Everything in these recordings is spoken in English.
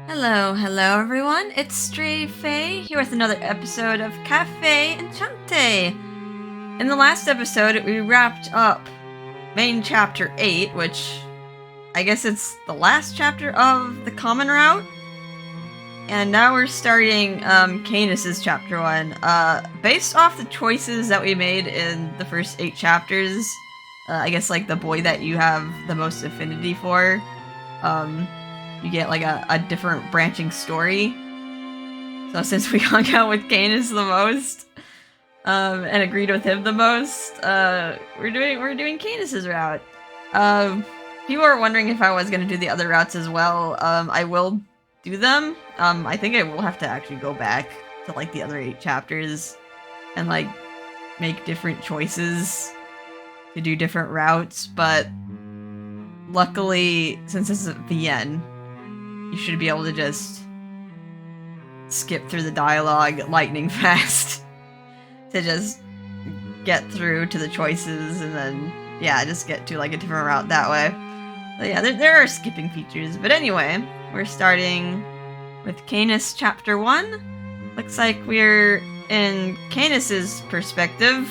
Hello everyone. It's Stray Faye here with another episode of Cafe Enchante. In the last episode, we wrapped up main chapter 8, which I guess it's the last chapter of the common route. And now we're starting Canus's chapter 1. Based off the choices that we made in the first 8 chapters, I guess like the boy that you have the most affinity for, you get like a different branching story. So since we hung out with Canus the most, and agreed with him the most, we're doing Canus's route. People are wondering if I was gonna do the other routes as well. I will do them. I think I will have to actually go back to like the other 8 chapters and like make different choices to do different routes, but luckily, since this is at the end, you should be able to just skip through the dialogue lightning fast to just get through to the choices and then, yeah, just get to like a different route that way. But yeah, there are skipping features. But anyway, we're starting with Canus chapter 1. Looks like we're in Canus's perspective.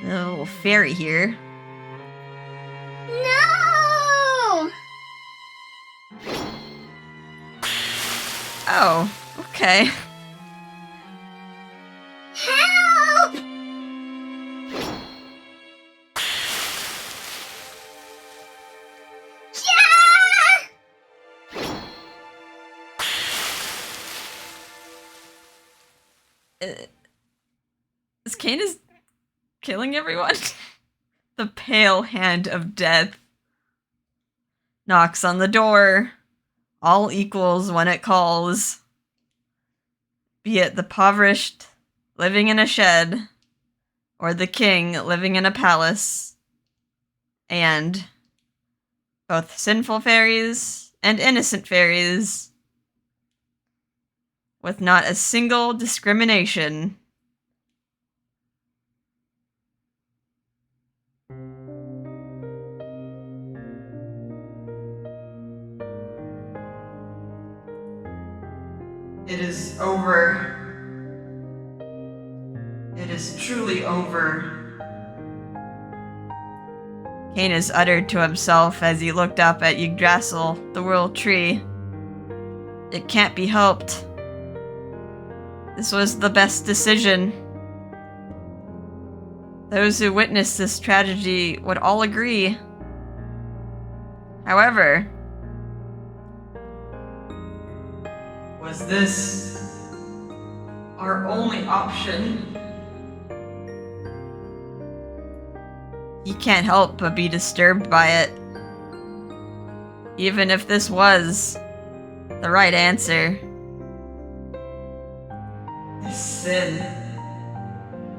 A little fairy here. No! Oh, okay. Help! Is Canus killing everyone? The pale hand of death knocks on the door. All equals when it calls. Be it the impoverished living in a shed, or the king living in a palace, and both sinful fairies and innocent fairies, with not a single discrimination. It is over. It is truly over. Canus uttered to himself as he looked up at Yggdrasil, the world tree. It can't be helped. This was the best decision. Those who witnessed this tragedy would all agree. However, was this our only option? He can't help but be disturbed by it. Even if this was the right answer. This sin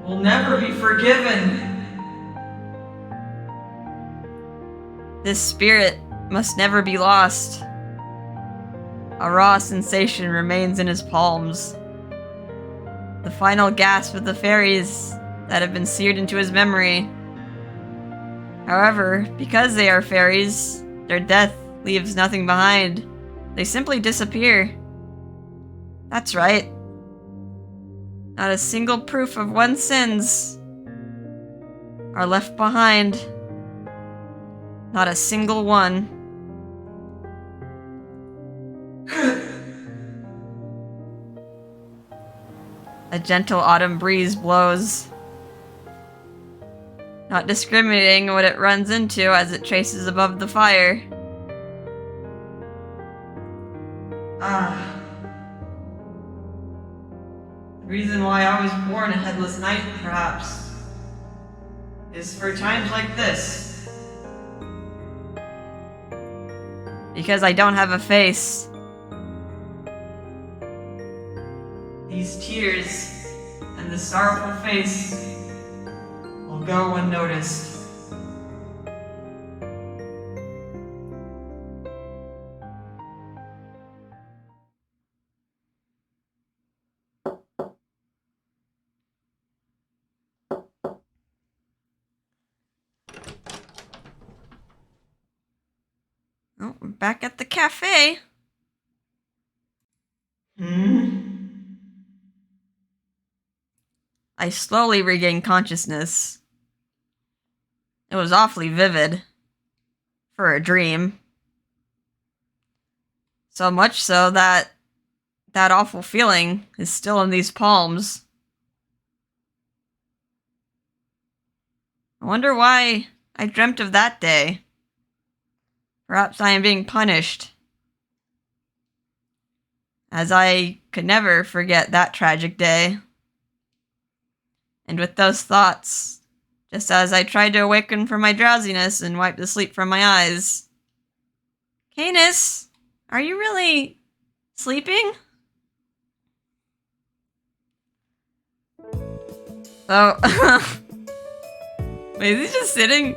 will never be forgiven. This spirit must never be lost. A raw sensation remains in his palms. The final gasp of the fairies that have been seared into his memory. However, because they are fairies, their death leaves nothing behind. They simply disappear. That's right. Not a single proof of one's sins are left behind. Not a single one. A gentle autumn breeze blows, not discriminating what it runs into as it traces above the fire. The reason why I was born a headless knight, perhaps, is for times like this. Because I don't have a face. These tears and this sorrowful face will go unnoticed. Oh, we're back at the cafe. I slowly regained consciousness. It was awfully vivid. For a dream. So much so that that awful feeling is still in these palms. I wonder why I dreamt of that day. Perhaps I am being punished, as I could never forget that tragic day. And with those thoughts, just as I tried to awaken from my drowsiness and wipe the sleep from my eyes. Canus, are you really sleeping? Oh, wait, is he just sitting?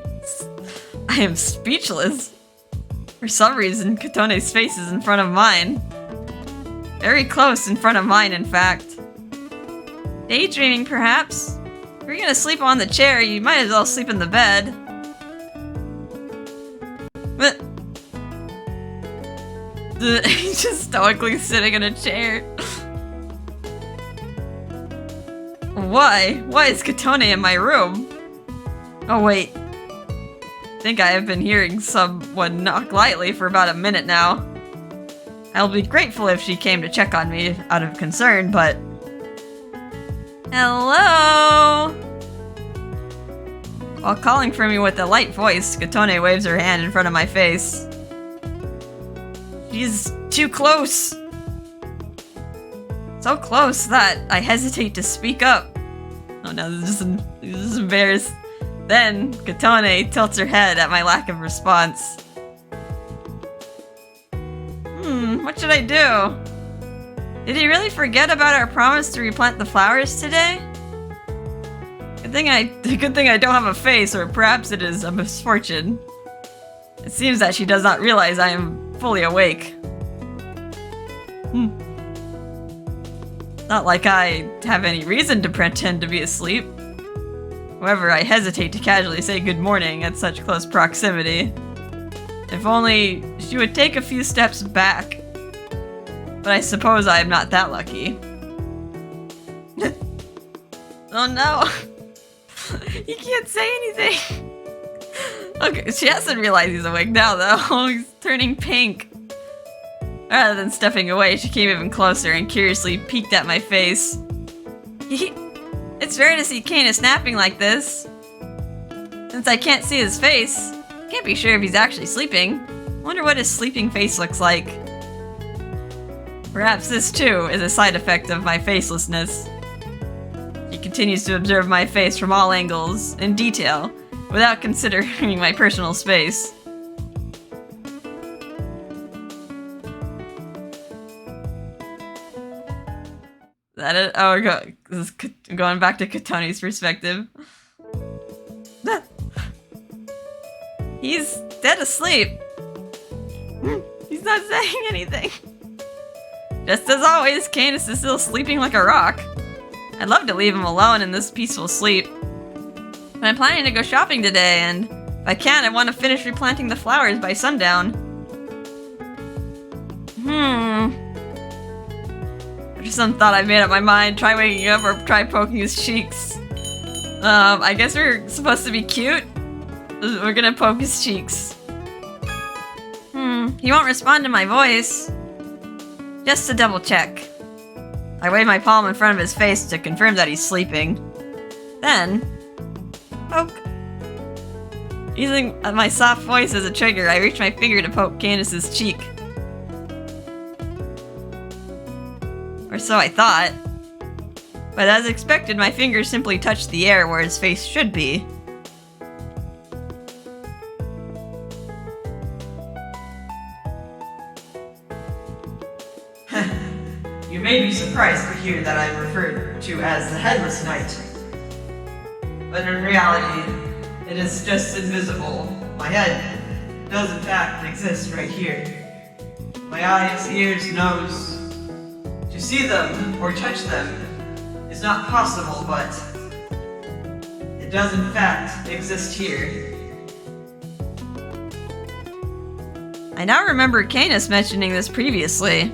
I am speechless. For some reason, Kotone's face is in front of mine. Very close in front of mine, in fact. Daydreaming, perhaps? If you're gonna sleep on the chair, you might as well sleep in the bed. But he's just stoically sitting in a chair. Why? Why is Kotone in my room? Oh wait. I think I have been hearing someone knock lightly for about a minute now. I'll be grateful if she came to check on me out of concern, but... Hello? While calling for me with a light voice, Kotone waves her hand in front of my face. She's too close. So close that I hesitate to speak up. Oh no, this is embarrassed. Then, Kotone tilts her head at my lack of response. What should I do? Did he really forget about our promise to replant the flowers today? Good thing I don't have a face, or perhaps it is a misfortune. It seems that she does not realize I am fully awake. Not like I have any reason to pretend to be asleep. However, I hesitate to casually say good morning at such close proximity. If only she would take a few steps back. But I suppose I am not that lucky. Oh no! You can't say anything! Okay, she hasn't realized he's awake now though. He's turning pink. Rather than stepping away, she came even closer and curiously peeked at my face. It's rare to see Canus napping like this. Since I can't see his face, can't be sure if he's actually sleeping. Wonder what his sleeping face looks like. Perhaps this too is a side effect of my facelessness. She continues to observe my face from all angles, in detail, without considering my personal space. That it? Oh, we're going back to Kotone's perspective. He's dead asleep. He's not saying anything. Just as always, Canus is still sleeping like a rock. I'd love to leave him alone in this peaceful sleep. But I'm planning to go shopping today, and if I can, I want to finish replanting the flowers by sundown. After some thought, I've made up my mind. Try waking up or try poking his cheeks. I guess we're supposed to be cute. We're gonna poke his cheeks. He won't respond to my voice. Just to double check. I wave my palm in front of his face to confirm that he's sleeping. Then, poke. Using my soft voice as a trigger, I reach my finger to poke Canus's cheek. Or so I thought. But as expected, my finger simply touched the air where his face should be. You may be surprised to hear that I'm referred to as the Headless Knight. But in reality, it is just invisible. My head does in fact exist right here. My eyes, ears, nose. To see them or touch them is not possible, but it does in fact exist here. I now remember Canus mentioning this previously.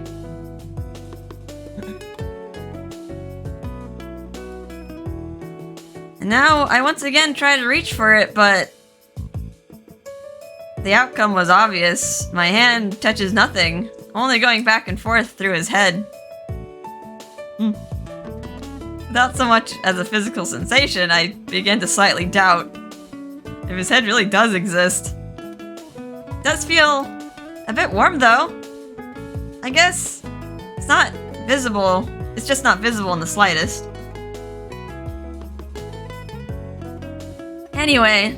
And now I once again try to reach for it, but the outcome was obvious. My hand touches nothing, only going back and forth through his head. Without so much as a physical sensation, I began to slightly doubt if his head really does exist. It does feel a bit warm though. I guess it's not visible. It's just not visible in the slightest. Anyway,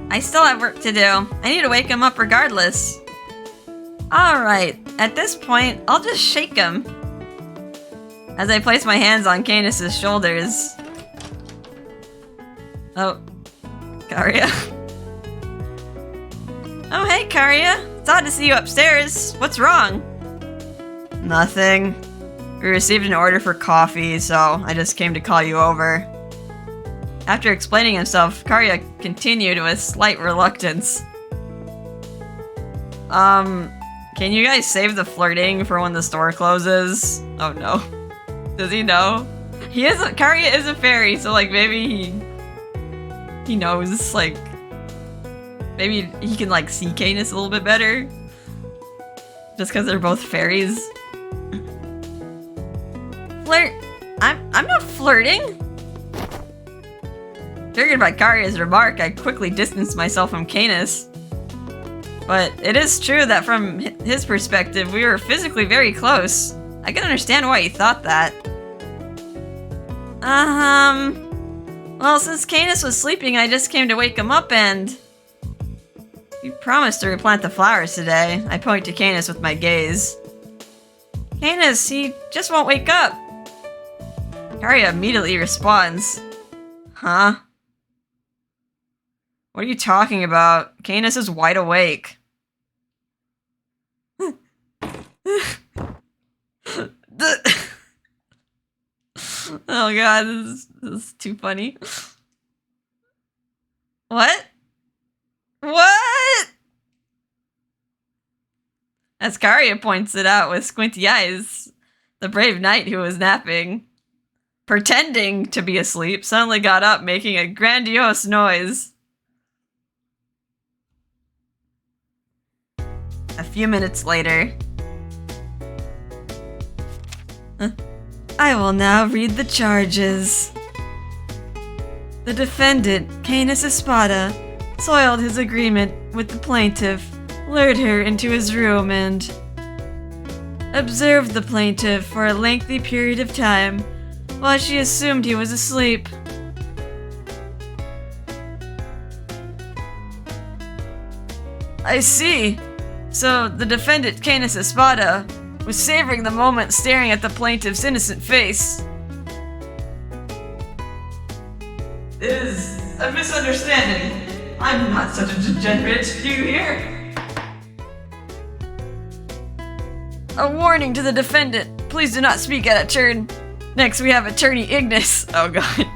I still have work to do. I need to wake him up regardless. Alright, at this point, I'll just shake him. As I place my hands on Canus's shoulders. Oh, Karia. Oh, hey, Karia. It's odd to see you upstairs. What's wrong? Nothing. We received an order for coffee, so I just came to call you over. After explaining himself, Karia continued with slight reluctance. Can you guys save the flirting for when the store closes? Oh no. Does he know? Karia is a fairy, so like maybe he knows, like maybe he can like see Canus a little bit better. Just because they're both fairies. Flirt? I'm not flirting. Triggered by Karia's remark, I quickly distanced myself from Canus. But it is true that from his perspective, we were physically very close. I can understand why he thought that. Well, since Canus was sleeping, I just came to wake him up and... You promised to replant the flowers today. I point to Canus with my gaze. Canus, he just won't wake up. Karia immediately responds. Huh? What are you talking about? Canus is wide awake. Oh god, this is too funny. What? What? As Karia points it out with squinty eyes, the brave knight who was napping, pretending to be asleep, suddenly got up, making a grandiose noise. A few minutes later... I will now read the charges. The defendant, Canus Espada, soiled his agreement with the plaintiff, lured her into his room, and observed the plaintiff for a lengthy period of time while she assumed he was asleep. I see. So the defendant, Canus Espada, was savoring the moment staring at the plaintiff's innocent face. It is a misunderstanding. I'm not such a degenerate. Do you hear? A warning to the defendant. Please do not speak out of turn. Next we have Attorney Ignis. Oh god.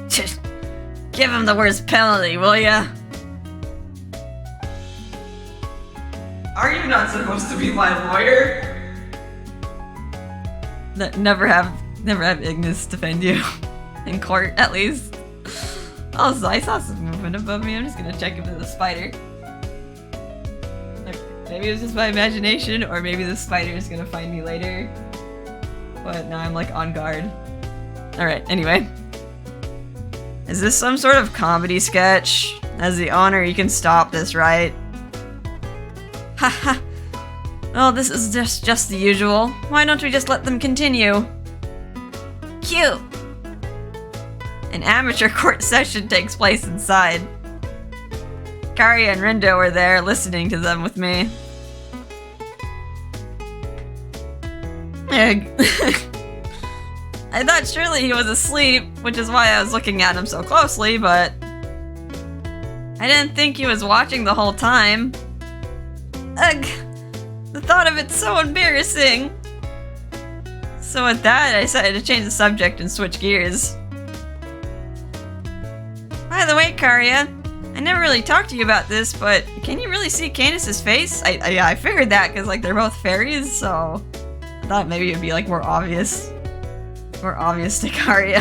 Just give him the worst penalty, will ya? Are you not supposed to be my lawyer? Never have Ignis defend you. In court, at least. Also, I saw some movement above me. I'm just gonna check if there's a spider. Like, maybe it was just my imagination, or maybe the spider is gonna find me later. But now I'm like on guard. Alright, anyway. Is this some sort of comedy sketch? As the owner, you can stop this, right? Haha. Well, this is just the usual. Why don't we just let them continue? Cute! An amateur court session takes place inside. Karia and Rindo were there, listening to them with me. I thought surely he was asleep, which is why I was looking at him so closely, but... I didn't think he was watching the whole time. Ugh! The thought of it's so embarrassing! So with that, I decided to change the subject and switch gears. By the way, Karia, I never really talked to you about this, but can you really see Canus's face? I figured that because like they're both fairies, so I thought maybe it'd be like more obvious. more obvious to Karia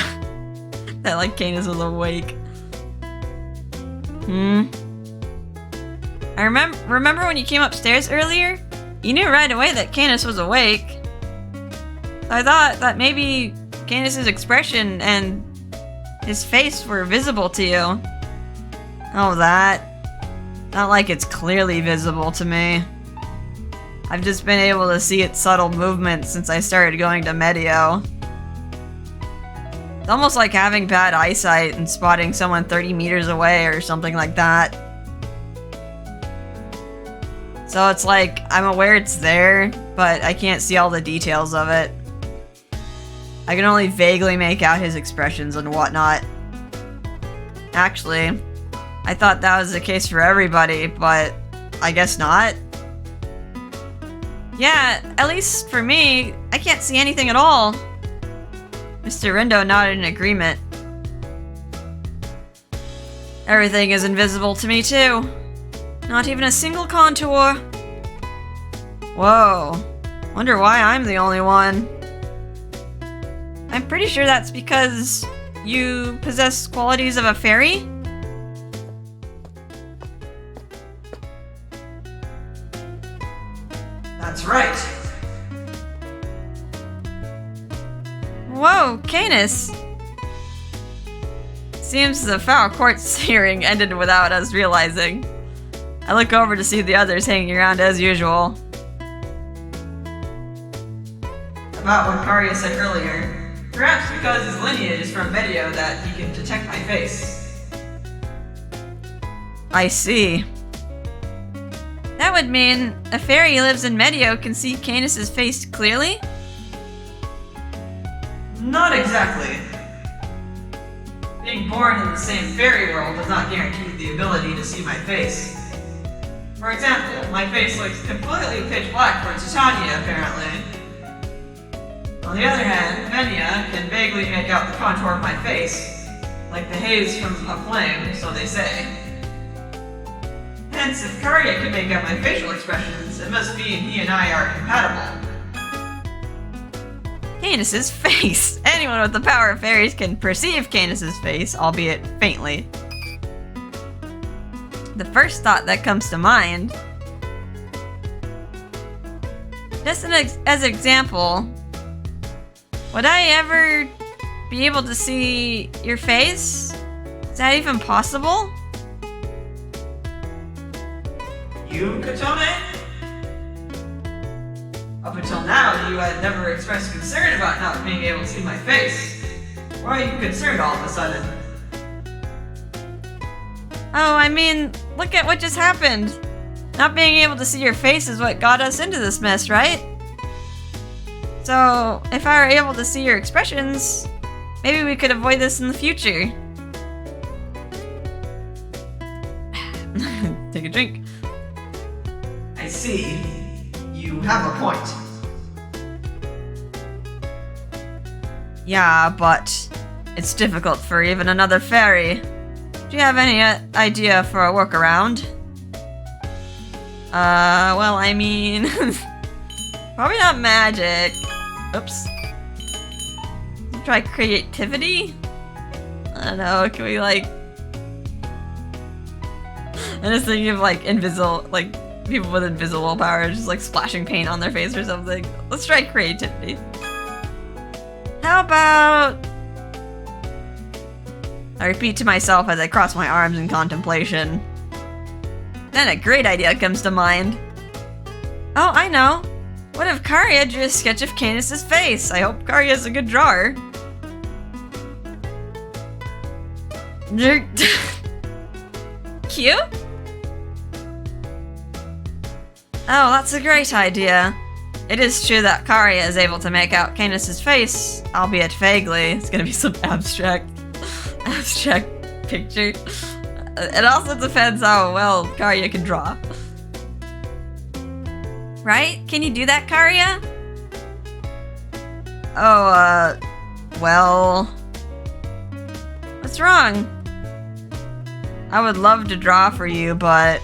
that, like, Canus was awake. I remember when you came upstairs earlier? You knew right away that Canus was awake. I thought that maybe Canus's expression and his face were visible to you. Oh, that. Not like it's clearly visible to me. I've just been able to see its subtle movements since I started going to Medio. It's almost like having bad eyesight and spotting someone 30 meters away or something like that. So it's like, I'm aware it's there, but I can't see all the details of it. I can only vaguely make out his expressions and whatnot. Actually, I thought that was the case for everybody, but I guess not. Yeah, at least for me, I can't see anything at all. Mr. Rindo nodded in agreement. Everything is invisible to me too. Not even a single contour. Whoa. Wonder why I'm the only one. I'm pretty sure that's because you possess qualities of a fairy? That's right. Whoa, Canus! Seems the foul court's hearing ended without us realizing. I look over to see the others hanging around as usual. About what Karia said earlier. Perhaps because his lineage is from Medio that he can detect my face. I see. That would mean a fairy who lives in Medio can see Canus's face clearly? Not exactly. Being born in the same fairy world does not guarantee the ability to see my face. For example, my face looks completely pitch black for Titania, apparently. On the other hand, Venya can vaguely make out the contour of my face, like the haze from a flame, so they say. Hence, if Karia can make out my facial expressions, it must mean he and I are compatible. Canus's face! Anyone with the power of fairies can perceive Canus's face, albeit faintly. The first thought that comes to mind... Just as an example... Would I ever be able to see your face? Is that even possible? You, Kotone? Up until now, you had never expressed concern about not being able to see my face. Why are you concerned all of a sudden? Oh, I mean, look at what just happened. Not being able to see your face is what got us into this mess, right? So, if I were able to see your expressions, maybe we could avoid this in the future. Take a drink. I see. You have a point. Yeah, but it's difficult for even another fairy. Do you have any idea for a workaround? Well, I mean... probably not magic. Oops. Try creativity? I don't know, can we like... I'm just thinking of like invisible, like people with invisible powers just like splashing paint on their face or something. Let's try creativity. How about... I repeat to myself as I cross my arms in contemplation. Then a great idea comes to mind. Oh, I know. What if Karia drew a sketch of Canus's face? I hope Karia's a good drawer. Cute? Oh, that's a great idea. It is true that Karia is able to make out Canus's face, albeit vaguely. It's gonna be some abstract picture. It also depends how well Karia can draw. Right? Can you do that, Karia? Oh, well... What's wrong? I would love to draw for you, but...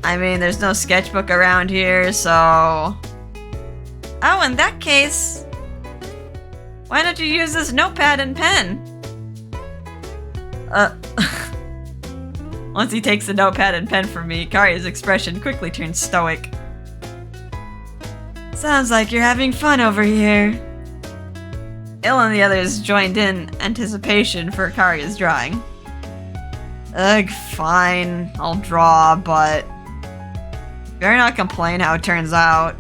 I mean, there's no sketchbook around here, so... Oh, in that case... Why don't you use this notepad and pen? Once he takes the notepad and pen from me, Karya's expression quickly turns stoic. Sounds like you're having fun over here. Il and the others joined in anticipation for Karya's drawing. Ugh, fine, I'll draw, but better not complain how it turns out.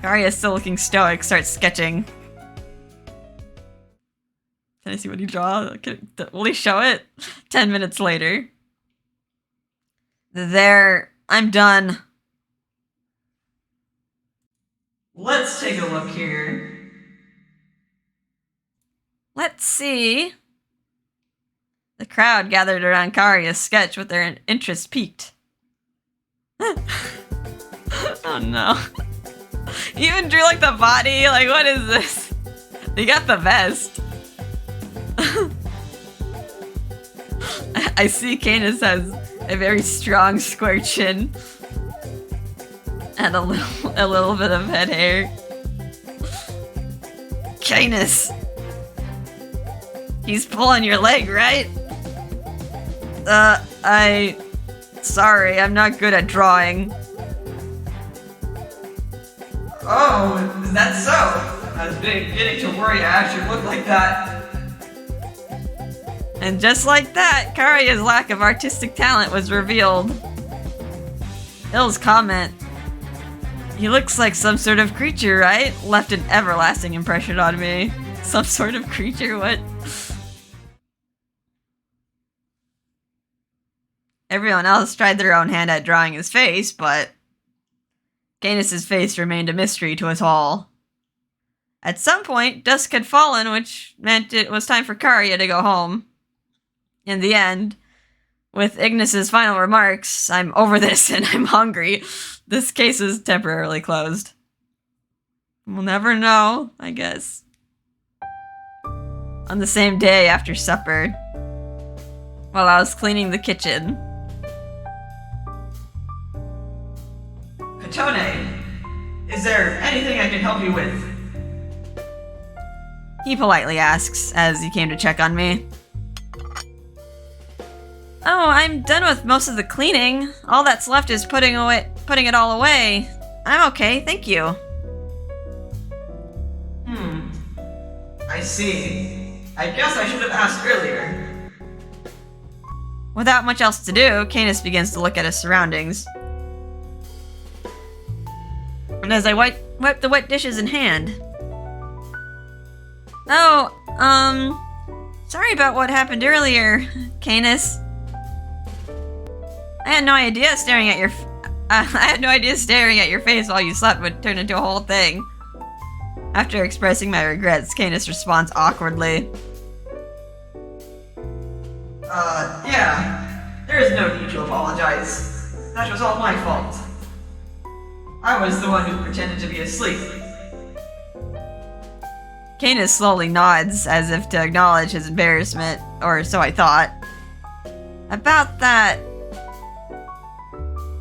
Karya, still looking stoic, starts sketching. Can I see what he draws? Will he show it? 10 minutes later. There, I'm done. Let's take a look here. Let's see. The crowd gathered around Karya's sketch with their interest piqued. Oh no. You even drew like the body? Like, what is this? You got the vest. I see Canus has a very strong square chin. And a little bit of head hair. Canus! He's pulling your leg, right? Sorry, I'm not good at drawing. Oh, is that so? I was beginning to worry I actually looked like that. And just like that, Karya's lack of artistic talent was revealed. Il's comment, "He looks like some sort of creature, right?" left an everlasting impression on me. Some sort of creature? What? Everyone else tried their own hand at drawing his face, but Canus's face remained a mystery to us all. At some point, dusk had fallen, which meant it was time for Karya to go home. In the end, with Ignis's final remarks, "I'm over this and I'm hungry," this case is temporarily closed. We'll never know, I guess. On the same day after supper, while I was cleaning the kitchen, Kotone, is there anything I can help you with? he politely asks as he came to check on me. Oh, I'm done with most of the cleaning. All that's left is putting it all away. I'm okay, thank you. I see. I guess I should have asked earlier. Without much else to do, Canus begins to look at his surroundings. And as I wipe the wet dishes in hand. Oh, sorry about what happened earlier, Canus. I had no idea staring at your face while you slept would turn into a whole thing. After expressing my regrets, Canus responds awkwardly. Yeah. There is no need to apologize. That was all my fault. I was the one who pretended to be asleep. Canus slowly nods, as if to acknowledge his embarrassment, or so I thought. About that...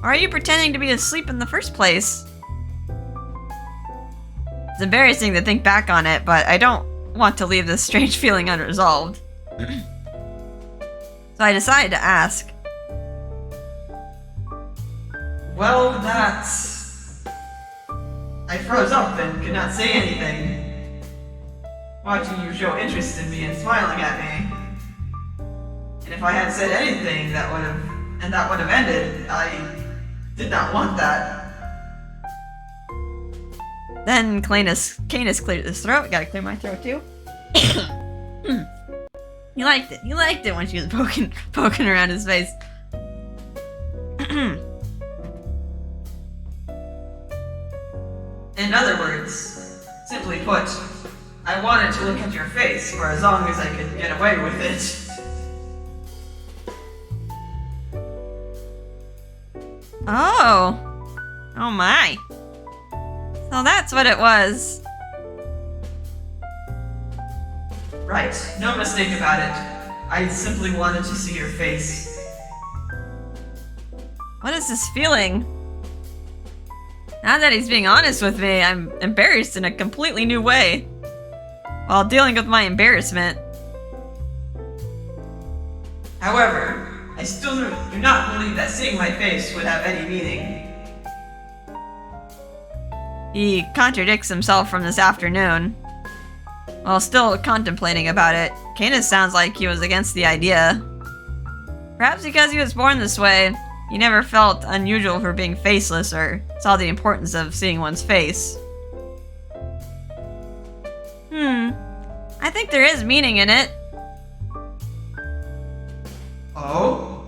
Why are you pretending to be asleep in the first place? It's embarrassing to think back on it, but I don't want to leave this strange feeling unresolved. So I decided to ask. Well, I froze up and could not say anything. Watching you show interest in me and smiling at me. And if I had said anything, that would have ended. I did not want that. Then Canus cleared his throat. Gotta clear my throat too. He liked it. He liked it when she was poking around his face. In other words, simply put, I wanted to look at your face for as long as I could get away with it. Oh. Oh my. So that's what it was. Right, no mistake about it. I simply wanted to see your face. What is this feeling? Now that he's being honest with me, I'm embarrassed in a completely new way. While dealing with my embarrassment. However, I still do not believe that seeing my face would have any meaning. He contradicts himself from this afternoon. While still contemplating about it, Canus sounds like he was against the idea. Perhaps because he was born this way, he never felt unusual for being faceless or saw the importance of seeing one's face. I think there is meaning in it. Oh?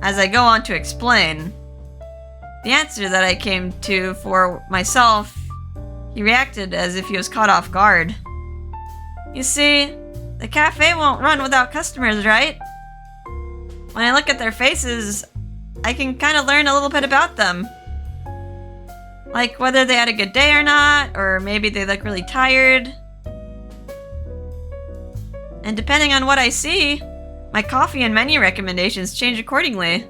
As I go on to explain, the answer that I came to for myself, he reacted as if he was caught off guard. You see, the cafe won't run without customers, right? When I look at their faces, I can kind of learn a little bit about them. Like whether they had a good day or not, or maybe they look really tired. And depending on what I see, my coffee and menu recommendations change accordingly.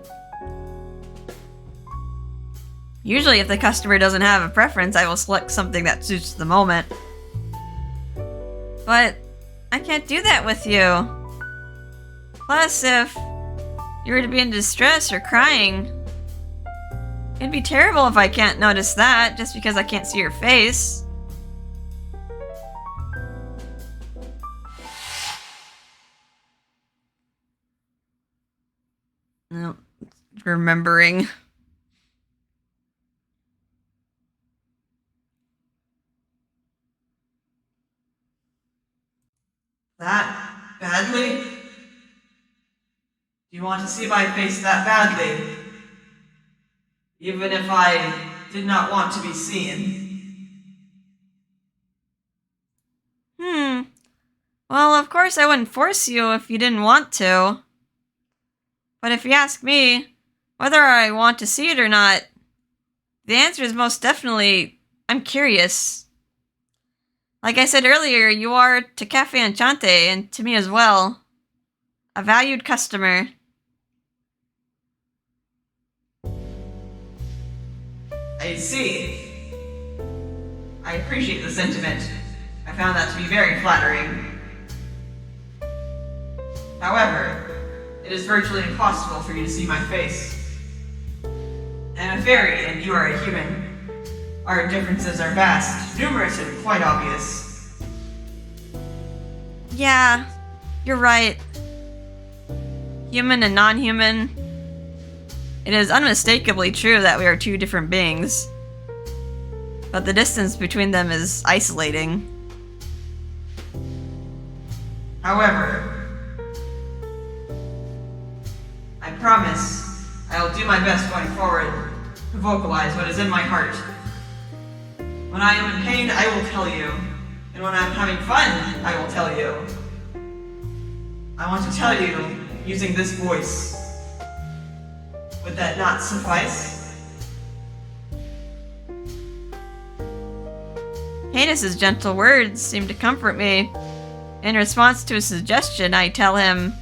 Usually if the customer doesn't have a preference, I will select something that suits the moment. But I can't do that with you. Plus, if you were to be in distress or crying, it'd be terrible if I can't notice that just because I can't see your face. No, remembering. That badly? Do you want to see my face that badly? Even if I did not want to be seen. Well, of course I wouldn't force you if you didn't want to. But if you ask me whether I want to see it or not, the answer is most definitely, I'm curious. Like I said earlier, you are to Cafe Enchante, and to me as well. A valued customer. I see. I appreciate the sentiment. I found that to be very flattering. However, it is virtually impossible for you to see my face. I'm a fairy and you are a human. Our differences are vast, numerous, and quite obvious. Yeah, you're right. Human and non-human. It is unmistakably true that we are two different beings. But the distance between them is isolating. However, I promise I will do my best going forward to vocalize what is in my heart. When I am in pain, I will tell you. And when I'm having fun, I will tell you. I want to tell you using this voice. Would that not suffice? Canus's gentle words seem to comfort me. In response to a suggestion, I tell him,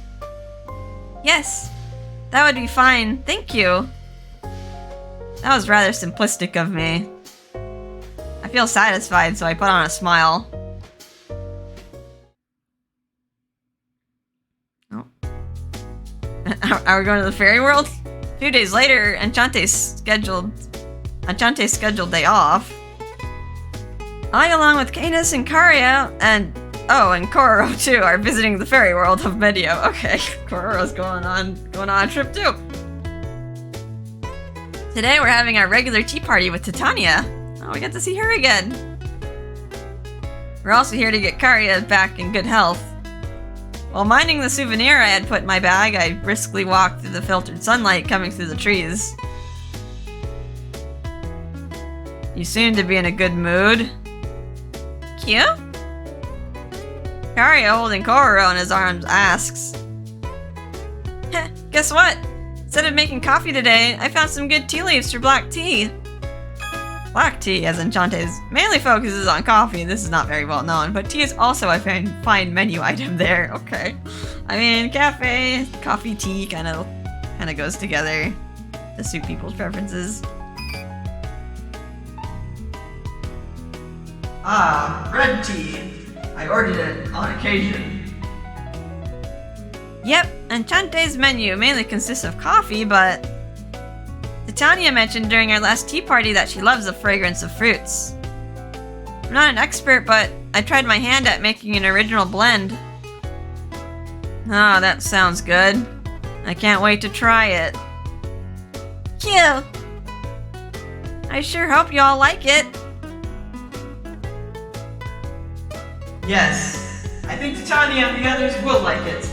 yes, that would be fine, thank you. That was rather simplistic of me. I feel satisfied, so I put on a smile. Oh. Are we going to the fairy world? A few days later, Enchante's scheduled day off. I, along with Canus and Karia, and Kororo too, are visiting the fairy world of Medio. Okay, Kororo's going on a trip too. Today we're having our regular tea party with Titania. Oh, we get to see her again. We're also here to get Karia back in good health. While minding the souvenir I had put in my bag, I briskly walked through the filtered sunlight coming through the trees. You seem to be in a good mood. Cute? Karia, holding Kororo in his arms, asks, guess what? Instead of making coffee today, I found some good tea leaves for black tea. Black tea, as Enchante's mainly focuses on coffee, this is not very well known, but tea is also a fine menu item there. Okay. I mean, cafe, coffee, tea kind of goes together to suit people's preferences. Ah, red tea. I ordered it on occasion. Yep, Enchante's menu mainly consists of coffee, but Titania mentioned during our last tea party that she loves the fragrance of fruits. I'm not an expert, but I tried my hand at making an original blend. Ah, that sounds good. I can't wait to try it. Cute! I sure hope you all like it. Yes, I think Titania and the others will like it.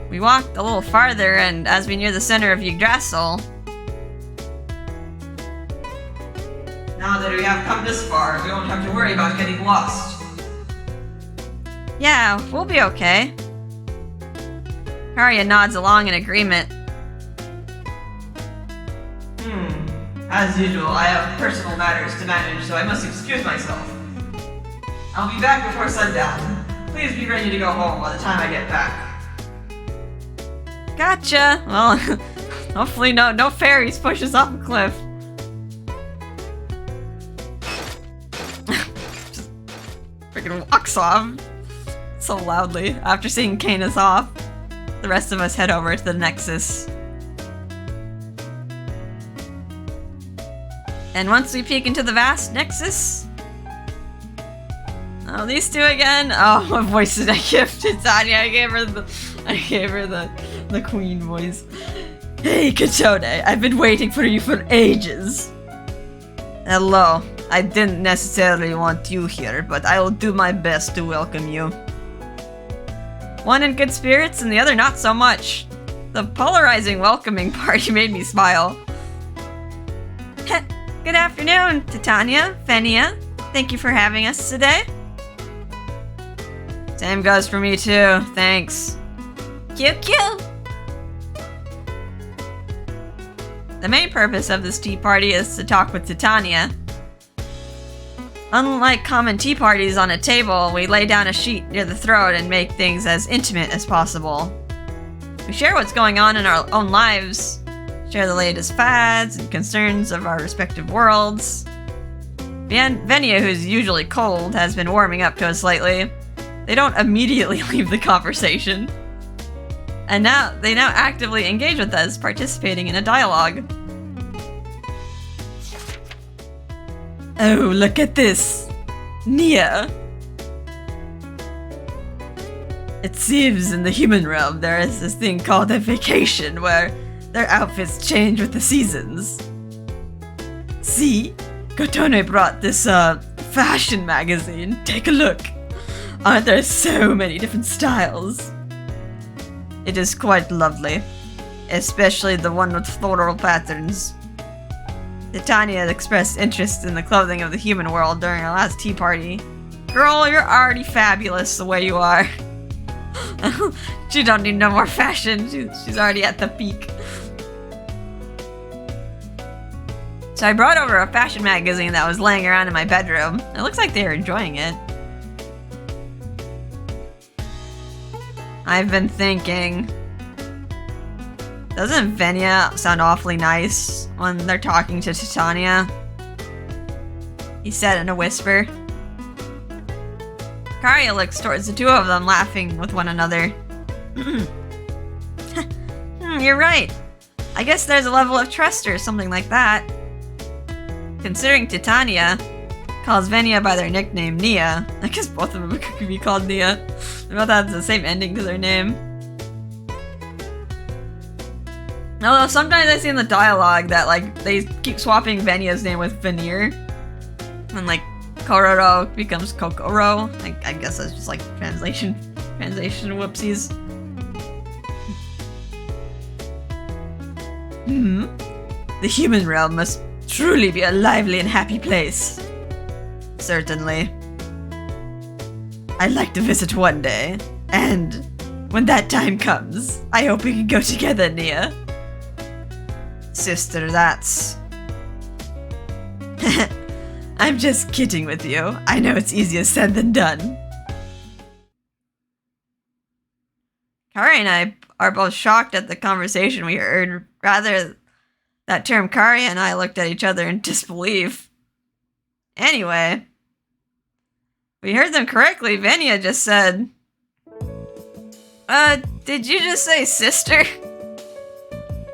We walked a little farther, and as we near the center of Yggdrasil, Now that we have come this far, we won't have to worry about getting lost. yeah, we'll be okay. Karya nods along in agreement. As usual, I have personal matters to manage, so I must excuse myself. I'll be back before sundown. Please be ready to go home by the time I get back. Gotcha! Well, hopefully no fairies push us off a cliff. Just freaking walks off so loudly after seeing Canus off. The rest of us head over to the Nexus. And once we peek into the vast Nexus... Oh, these two again? Oh, what voice did I give to Tanya? I gave her the queen voice. Hey, Kotone, I've been waiting for you for ages. Hello. I didn't necessarily want you here, but I will do my best to welcome you. One in good spirits and the other not so much. The polarizing welcoming party made me smile. Good afternoon, Titania, Fenia. Thank you for having us today. Same goes for me too, thanks. Cute. The main purpose of this tea party is to talk with Titania. Unlike common tea parties on a table, we lay down a sheet near the throat and make things as intimate as possible. We share what's going on in our own lives, share the latest fads and concerns of our respective worlds. Venia, who's usually cold, has been warming up to us lately. They don't immediately leave the conversation. And they now actively engage with us, participating in a dialogue. Oh, look at this! Nia! It seems in the human realm there is this thing called a vacation where their outfits change with the seasons. See? Kotone brought this, fashion magazine. Take a look. Aren't there so many different styles? It is quite lovely. Especially the one with floral patterns. Titania had expressed interest in the clothing of the human world during our last tea party. Girl, you're already fabulous the way you are. She don't need no more fashion. She's already at the peak. So I brought over a fashion magazine that was laying around in my bedroom. It looks like they were enjoying it. I've been thinking... Doesn't Venia sound awfully nice when they're talking to Titania? He said in a whisper. Karya looks towards the two of them, laughing with one another. You're right. I guess there's a level of trust or something like that. Considering Titania calls Venia by their nickname Nia, I guess both of them could be called Nia. They both have the same ending to their name. Although sometimes I see in the dialogue that, like, they keep swapping Venia's name with Veneer. And, like, Kororo becomes Kokoro. I guess that's just, like, translation whoopsies. The human realm must truly be a lively and happy place. Certainly. I'd like to visit one day. And when that time comes, I hope we can go together, Nia. Sister, that's... I'm just kidding with you. I know it's easier said than done. Kari and I are both shocked at the conversation we heard. Rather That term, Kari and I looked at each other in disbelief. Anyway, we heard them correctly. Venya just said, did you just say sister?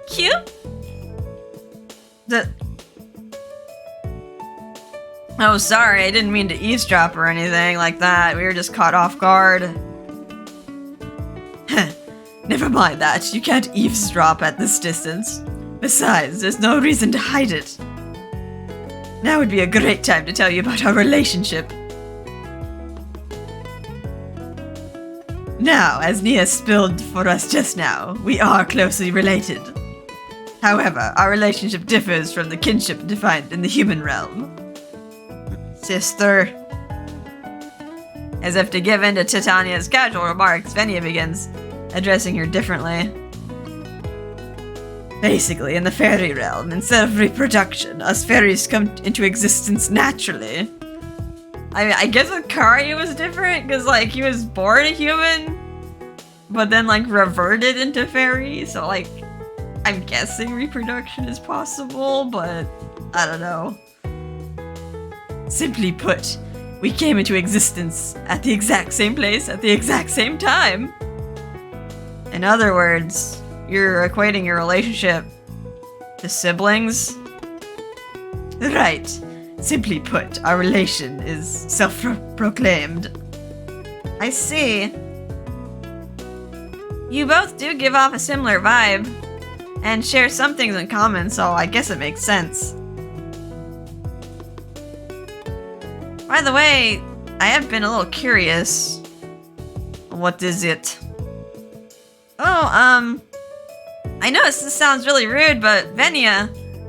Cute? Oh, sorry, I didn't mean to eavesdrop or anything like that. We were just caught off guard. Never mind that. You can't eavesdrop at this distance. Besides, there's no reason to hide it. Now would be a great time to tell you about our relationship. Now, as Nia spilled for us just now, we are closely related. However, our relationship differs from the kinship defined in the human realm. Sister. As if to give in to Titania's casual remarks, Venya begins addressing her differently. Basically, in the fairy realm, instead of reproduction, us fairies come into existence naturally. I guess with Kari it was different, because, like, he was born a human, but then, like, reverted into fairy, so, like, I'm guessing reproduction is possible, but I don't know. Simply put, we came into existence at the exact same place at the exact same time. In other words, you're equating your relationship to siblings? Right. Simply put, our relation is self-proclaimed. I see. You both do give off a similar vibe, and share some things in common, so I guess it makes sense. By the way, I have been a little curious. What is it? Oh, I know this sounds really rude, but Venya,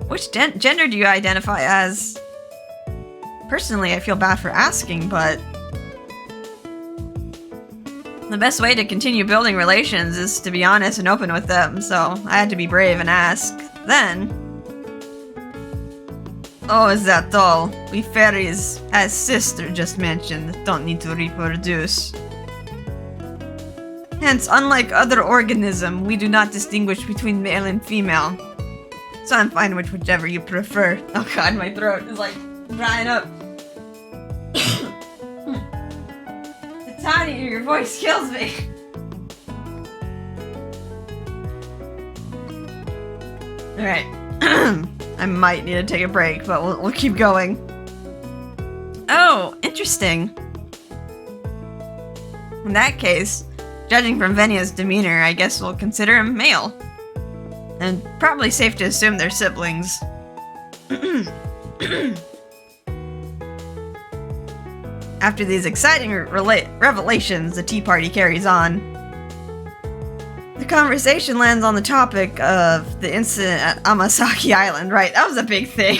which gender do you identify as? Personally, I feel bad for asking, but the best way to continue building relations is to be honest and open with them, so I had to be brave and ask. Then, oh, is that all? We fairies, as sister just mentioned, don't need to reproduce. Hence, unlike other organisms, we do not distinguish between male and female. So I'm fine with whichever you prefer. Oh god, my throat is like drying up. Tanya, your voice kills me. Alright. I might need to take a break, but we'll keep going. Oh, interesting. In that case, judging from Venya's demeanor, I guess we'll consider him male. And probably safe to assume they're siblings. After these exciting revelations, the tea party carries on. The conversation lands on the topic of the incident at Amasaki Island, right? That was a big thing.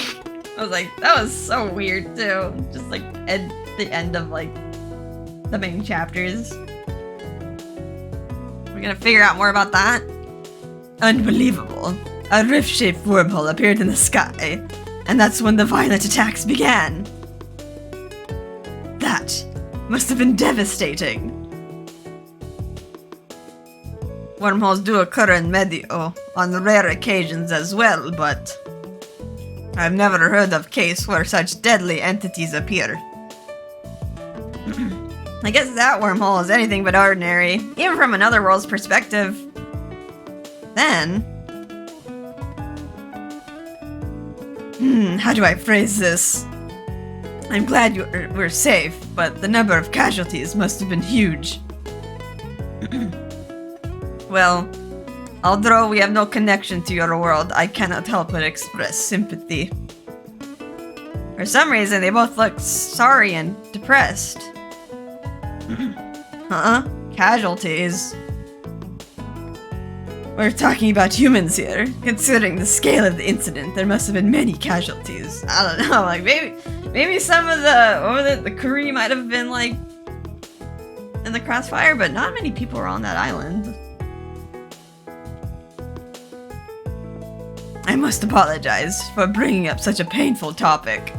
I was like, that was so weird too. Just like at the end of like the main chapters. We're gonna figure out more about that. Unbelievable. A rift-shaped wormhole appeared in the sky, and that's when the violent attacks began. That must have been devastating. Wormholes do occur in Medio, on rare occasions as well, but I've never heard of a case where such deadly entities appear. I guess that wormhole is anything but ordinary, even from another world's perspective. Then... how do I phrase this? I'm glad you were safe, but the number of casualties must have been huge. Well, although we have no connection to your world, I cannot help but express sympathy. For some reason, they both look sorry and depressed. Casualties? We're talking about humans here. Considering the scale of the incident, there must have been many casualties. I don't know, like maybe some of the crew might have been like in the crossfire, but not many people were on that island. I must apologize for bringing up such a painful topic.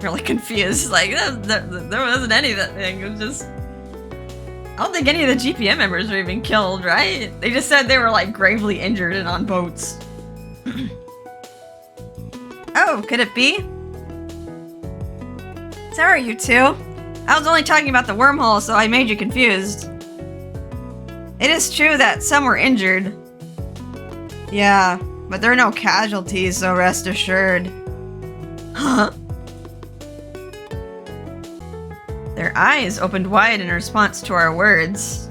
Really confused. Like there wasn't anything. It was just. I don't think any of the GPM members were even killed, right? They just said they were like gravely injured and on boats. Oh, could it be? So are you two? I was only talking about the wormhole, so I made you confused. It is true that some were injured. Yeah, but there are no casualties, so rest assured. Huh? Their eyes opened wide in response to our words.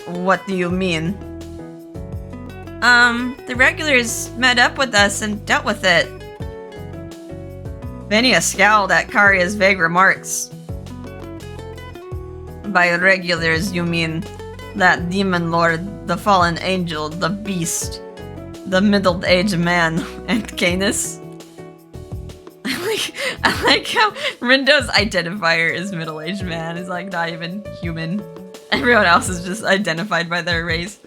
What do you mean? The regulars met up with us and dealt with it. Venia scowled at Karya's vague remarks. By regulars, you mean that demon lord, the fallen angel, the beast, the middle-aged man, and Canus? I like how Rindo's identifier is middle-aged man. Is like not even human. Everyone else is just identified by their race.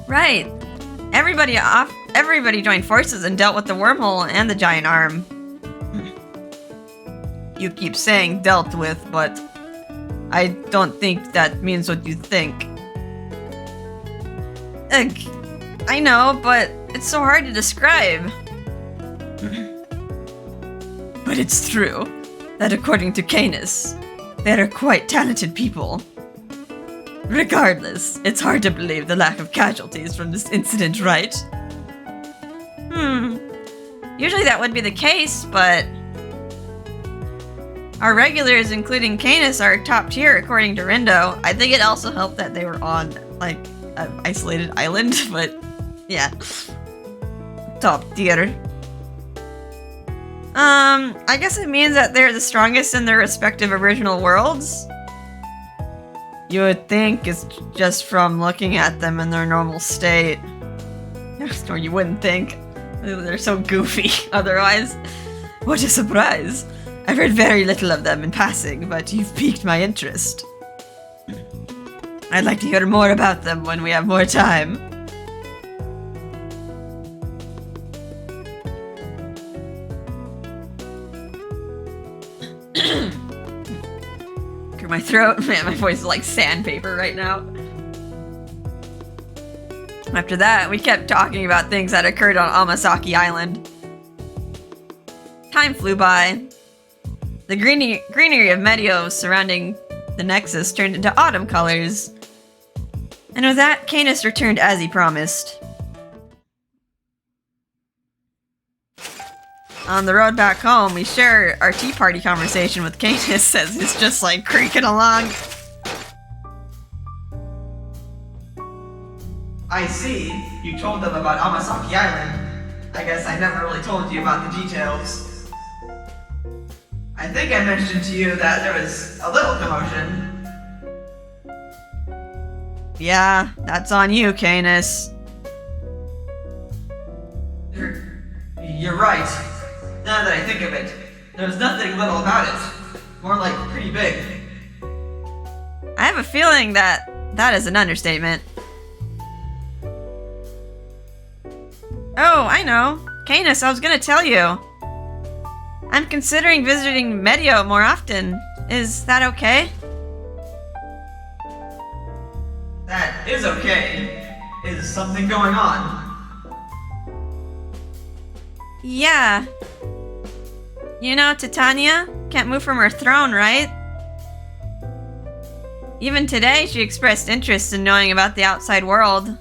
Right. Everybody joined forces and dealt with the wormhole and the giant arm. You keep saying dealt with, but I don't think that means what you think. Ugh, I know, but it's so hard to describe. But it's true that according to Canus, they are quite talented people. Regardless, it's hard to believe the lack of casualties from this incident, right? Usually that would be the case, but our regulars, including Canus, are top tier according to Rindo. I think it also helped that they were on, like, an isolated island, but yeah. Top tier. I guess it means that they're the strongest in their respective original worlds. You would think it's just from looking at them in their normal state. Or you wouldn't think. They're so goofy otherwise. What a surprise. I've heard very little of them in passing, but you've piqued my interest. I'd like to hear more about them when we have more time. Clear my throat. Man, my voice is like sandpaper right now. After that, we kept talking about things that occurred on Amasaki Island. Time flew by. The greenery of Medio surrounding the Nexus turned into autumn colors. And with that, Canus returned as he promised. On the road back home, we share our tea party conversation with Canus as he's just like creaking along. I see. You told them about Amasaki Island. I guess I never really told you about the details. I think I mentioned to you that there was a little commotion. Yeah, that's on you, Canus. You're right. Now that I think of it, there's nothing little about it. More like pretty big. I have a feeling that is an understatement. Oh, I know. Canus, I was gonna tell you. I'm considering visiting Medio more often. Is that okay? That is okay. Is something going on? Yeah. You know, Titania can't move from her throne, right? Even today, she expressed interest in knowing about the outside world.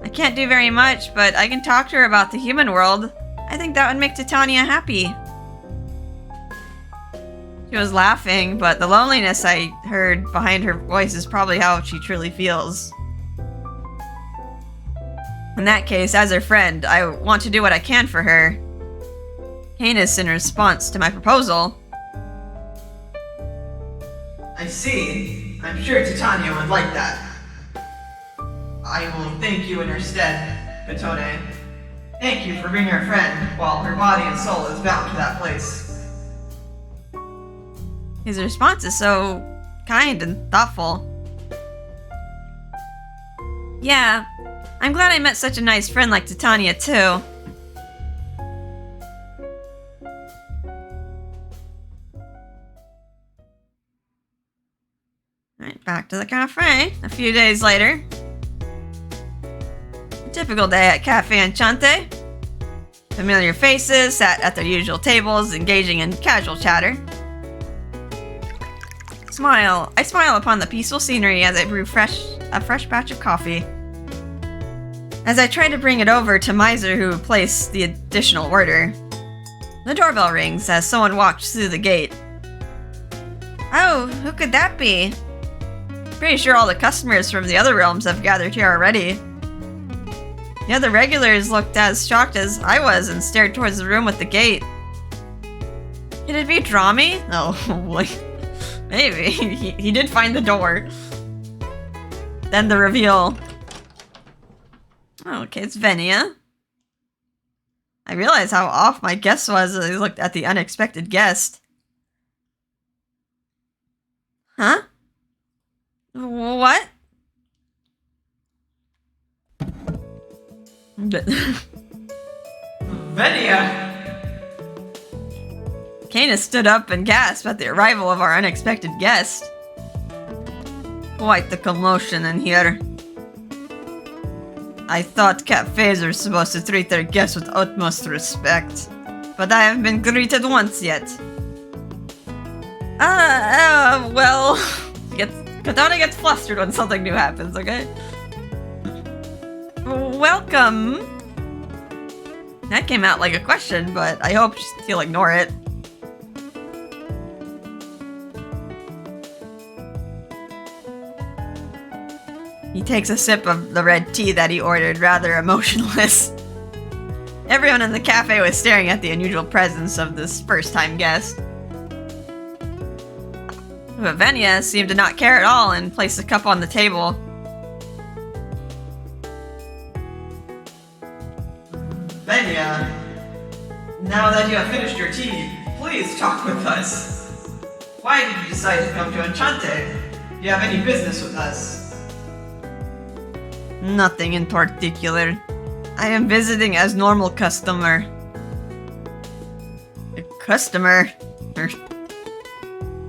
I can't do very much, but I can talk to her about the human world. I think that would make Titania happy. She was laughing, but the loneliness I heard behind her voice is probably how she truly feels. In that case, as her friend, I want to do what I can for her. Canus, in response to my proposal. I see. I'm sure Titania would like that. I will thank you in her stead, Kotone. Thank you for being her friend while her body and soul is bound to that place. His response is so kind and thoughtful. Yeah, I'm glad I met such a nice friend like Titania, too. Alright, Back to the cafe. A few days later. A typical day at Cafe Enchante. Familiar faces sat at their usual tables, engaging in casual chatter. I smile upon the peaceful scenery as I brew a fresh batch of coffee. As I try to bring it over to Miser, who placed the additional order. The doorbell rings as someone walks through the gate. Oh, who could that be? Pretty sure all the customers from the other realms have gathered here already. The other regulars looked as shocked as I was and stared towards the room with the gate. Could it be Drami? Oh, boy. Maybe. He did find the door. Then the reveal. Oh, okay, it's Venia. I realized how off my guess was as I looked at the unexpected guest. Huh? What? Medio! Canus stood up and gasped at the arrival of our unexpected guest. Quite the commotion in here. I thought cafes are supposed to treat their guests with utmost respect, but I haven't been greeted once yet. Well... Kotone gets flustered when something new happens, okay? Welcome! That came out like a question, but I hope he'll ignore it. He takes a sip of the red tea that he ordered, rather emotionless. Everyone in the cafe was staring at the unusual presence of this first-time guest. But Venia seemed to not care at all and placed a cup on the table. Medio, now that you have finished your tea, please talk with us. Why did you decide to come to Enchante? Do you have any business with us? Nothing in particular. I am visiting as normal customer. A customer?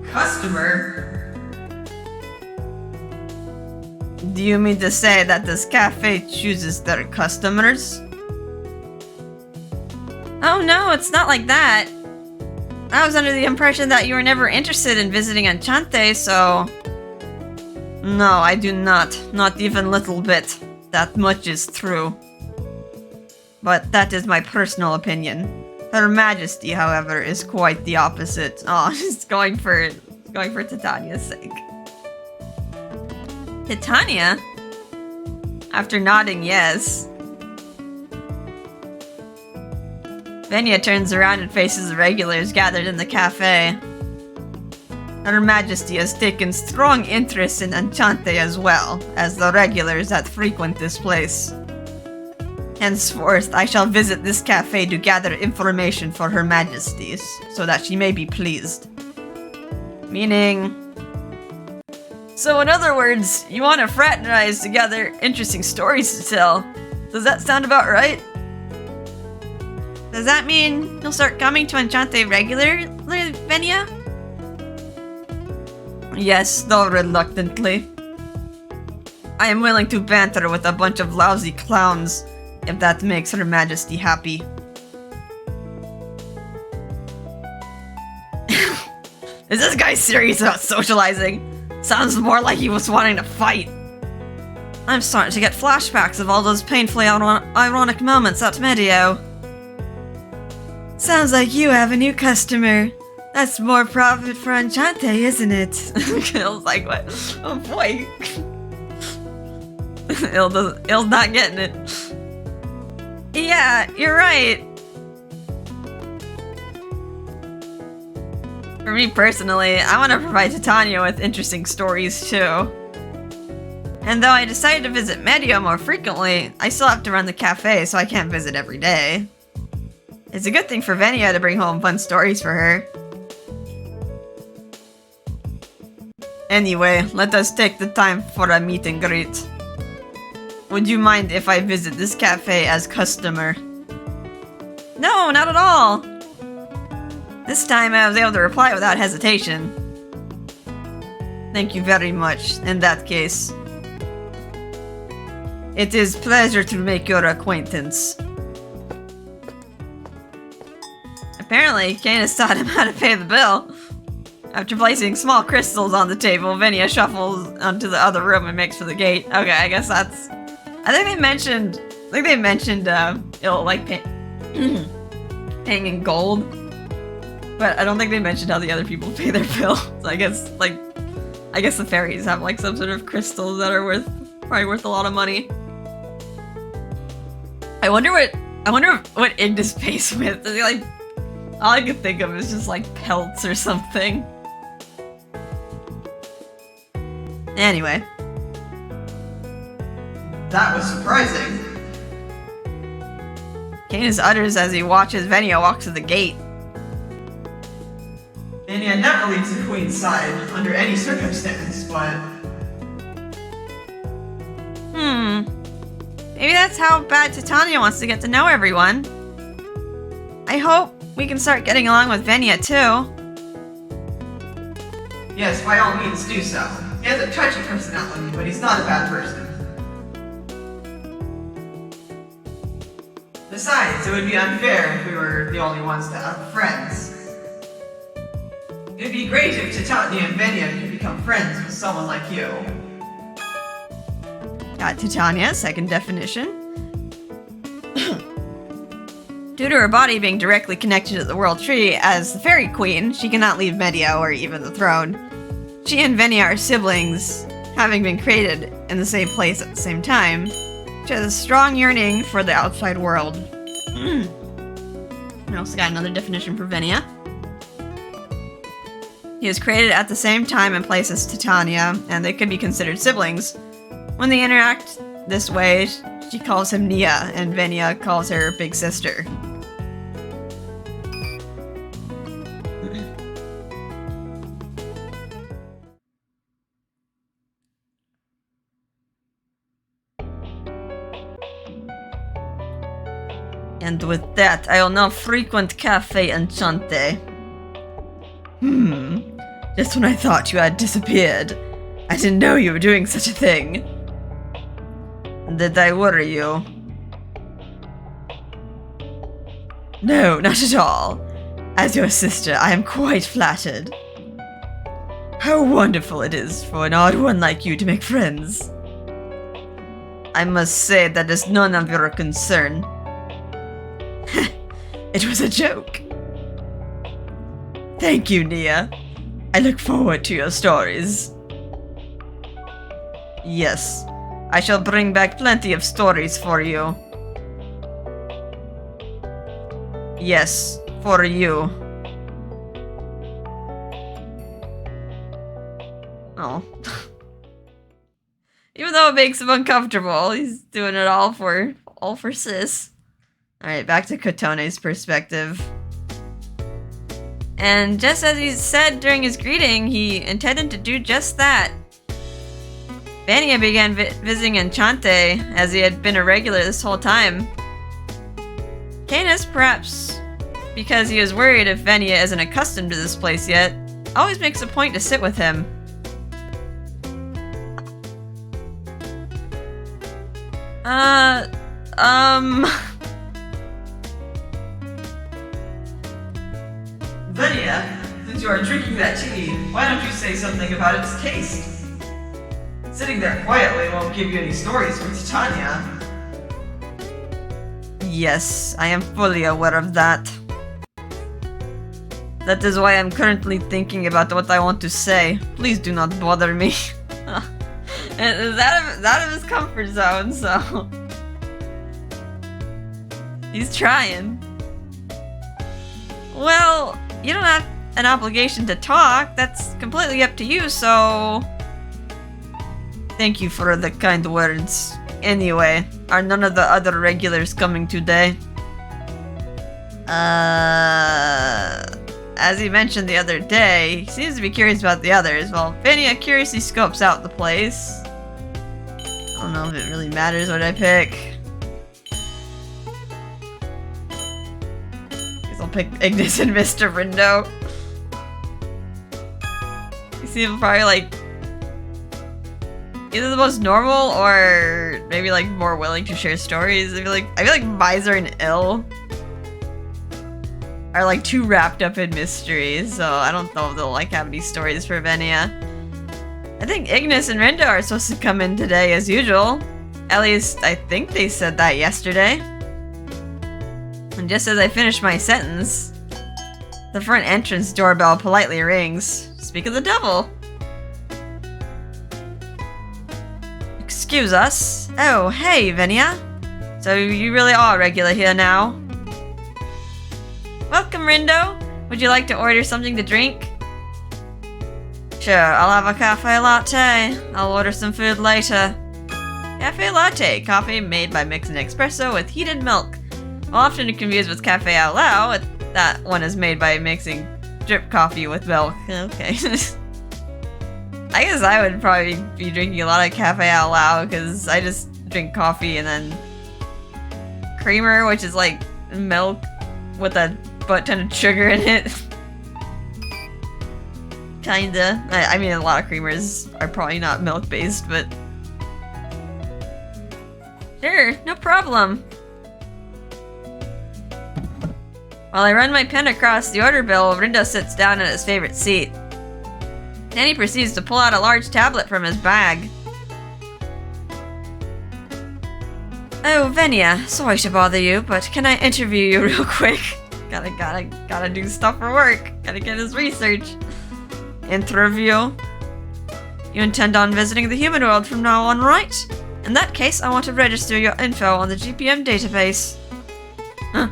Customer? Do you mean to say that this cafe chooses their customers? Oh no, it's not like that. I was under the impression that you were never interested in visiting Enchante, so... No, I do not. Not even little bit. That much is true. But that is my personal opinion. Her Majesty, however, is quite the opposite. Oh, she's going for Titania's sake. Titania? After nodding yes. Venia turns around and faces the regulars gathered in the cafe. Her Majesty has taken strong interest in Enchante as well as the regulars that frequent this place. Henceforth, I shall visit this cafe to gather information for Her Majesty's, so that she may be pleased. Meaning... So in other words, you want to fraternize together interesting stories to tell. Does that sound about right? Does that mean you'll start coming to Enchante regularly, Venia? Yes, though reluctantly. I am willing to banter with a bunch of lousy clowns, if that makes Her Majesty happy. Is this guy serious about socializing? Sounds more like he was wanting to fight. I'm starting to get flashbacks of all those painfully ironic moments at Medio. Sounds like you have a new customer. That's more profit for Enchante, isn't it? Ill's like, what? Oh boy. Ill's not getting it. Yeah, you're right. For me personally, I want to provide Titania with interesting stories too. And though I decided to visit Medio more frequently, I still have to run the cafe, so I can't visit every day. It's a good thing for Venia to bring home fun stories for her. Anyway, let us take the time for a meet and greet. Would you mind if I visit this cafe as customer? No, not at all! This time I was able to reply without hesitation. Thank you very much, in that case. It is pleasure to make your acquaintance. Apparently, Canus taught him how to pay the bill. After placing small crystals on the table, Vinia shuffles onto the other room and makes for the gate. Okay, I guess that's... I think they mentioned it'll like paying in gold. But I don't think they mentioned how the other people pay their bill. So I guess the fairies have like some sort of crystals that are probably worth a lot of money. I wonder what Ignis pays with. Like, all I could think of is just like pelts or something. Anyway. That was surprising. Canus utters as he watches Venia walk to the gate. Venia never leaves the queen's side under any circumstance, but... Maybe that's how bad Titania wants to get to know everyone. I hope we can start getting along with Venia too. Yes, by all means do so. He has a touchy personality, but he's not a bad person. Besides, it would be unfair if we were the only ones to have friends. It'd be great if Titania and Venia could become friends with someone like you. Got Titania, second definition. Due to her body being directly connected to the World Tree, as the Fairy Queen, she cannot leave Medio or even the throne. She and Venia are siblings, having been created in the same place at the same time. She has a strong yearning for the outside world. I also got another definition for Venia. He was created at the same time and place as Titania, and they could be considered siblings. When they interact this way, she calls him Nia, and Venia calls her big sister. And with that, I will now frequent Cafe Enchante. Just when I thought you had disappeared. I didn't know you were doing such a thing. Did I worry you? No, not at all. As your sister, I am quite flattered. How wonderful it is for an odd one like you to make friends. I must say that is none of your concern. It was a joke. Thank you, Nia. I look forward to your stories. Yes, I shall bring back plenty of stories for you. Yes, for you. Oh. Even though it makes him uncomfortable, he's doing it all for sis. Alright, back to Kotone's perspective. And just as he said during his greeting, he intended to do just that. Venia began visiting Enchante, as he had been a regular this whole time. Canus, perhaps because he was worried if Venia isn't accustomed to this place yet, always makes a point to sit with him. Venia, since you are drinking that tea, why don't you say something about its taste? Sitting there quietly won't give you any stories from Titania. Yes, I am fully aware of that. That is why I'm currently thinking about what I want to say. Please do not bother me. And it's out of his comfort zone, so... He's trying. Well, you don't have an obligation to talk. That's completely up to you, so... Thank you for the kind words. Anyway, are none of the other regulars coming today? As he mentioned the other day, he seems to be curious about the others, while Venia curiously scopes out the place. I don't know if it really matters what I pick. Guess I'll pick Ignis and Mr. Rindo. You see him probably like either the most normal or maybe like more willing to share stories. I feel like Miser and Ill are like too wrapped up in mysteries, so I don't know if they'll like have any stories for Venia. I think Ignis and Rindo are supposed to come in today as usual. At least I think they said that yesterday. And just as I finish my sentence, the front entrance doorbell politely rings. Speak of the devil. Excuse us. Oh, hey, Venia. So you really are regular here now. Welcome, Rindo. Would you like to order something to drink? Sure, I'll have a cafe latte. I'll order some food later. Cafe latte, coffee made by mixing espresso with heated milk. Often confused with cafe au lait, that one is made by mixing drip coffee with milk. Okay. I guess I would probably be drinking a lot of cafe au lait because I just drink coffee and then creamer, which is like milk with a butt ton of sugar in it. Kinda. I mean, a lot of creamers are probably not milk based, but sure, no problem. While I run my pen across the order bill, Rindo sits down in his favorite seat. Then he proceeds to pull out a large tablet from his bag. Oh, Venia, sorry to bother you, but can I interview you real quick? Gotta do stuff for work. Gotta get his research. Interview? You intend on visiting the human world from now on, right? In that case, I want to register your info on the GPM database. Huh.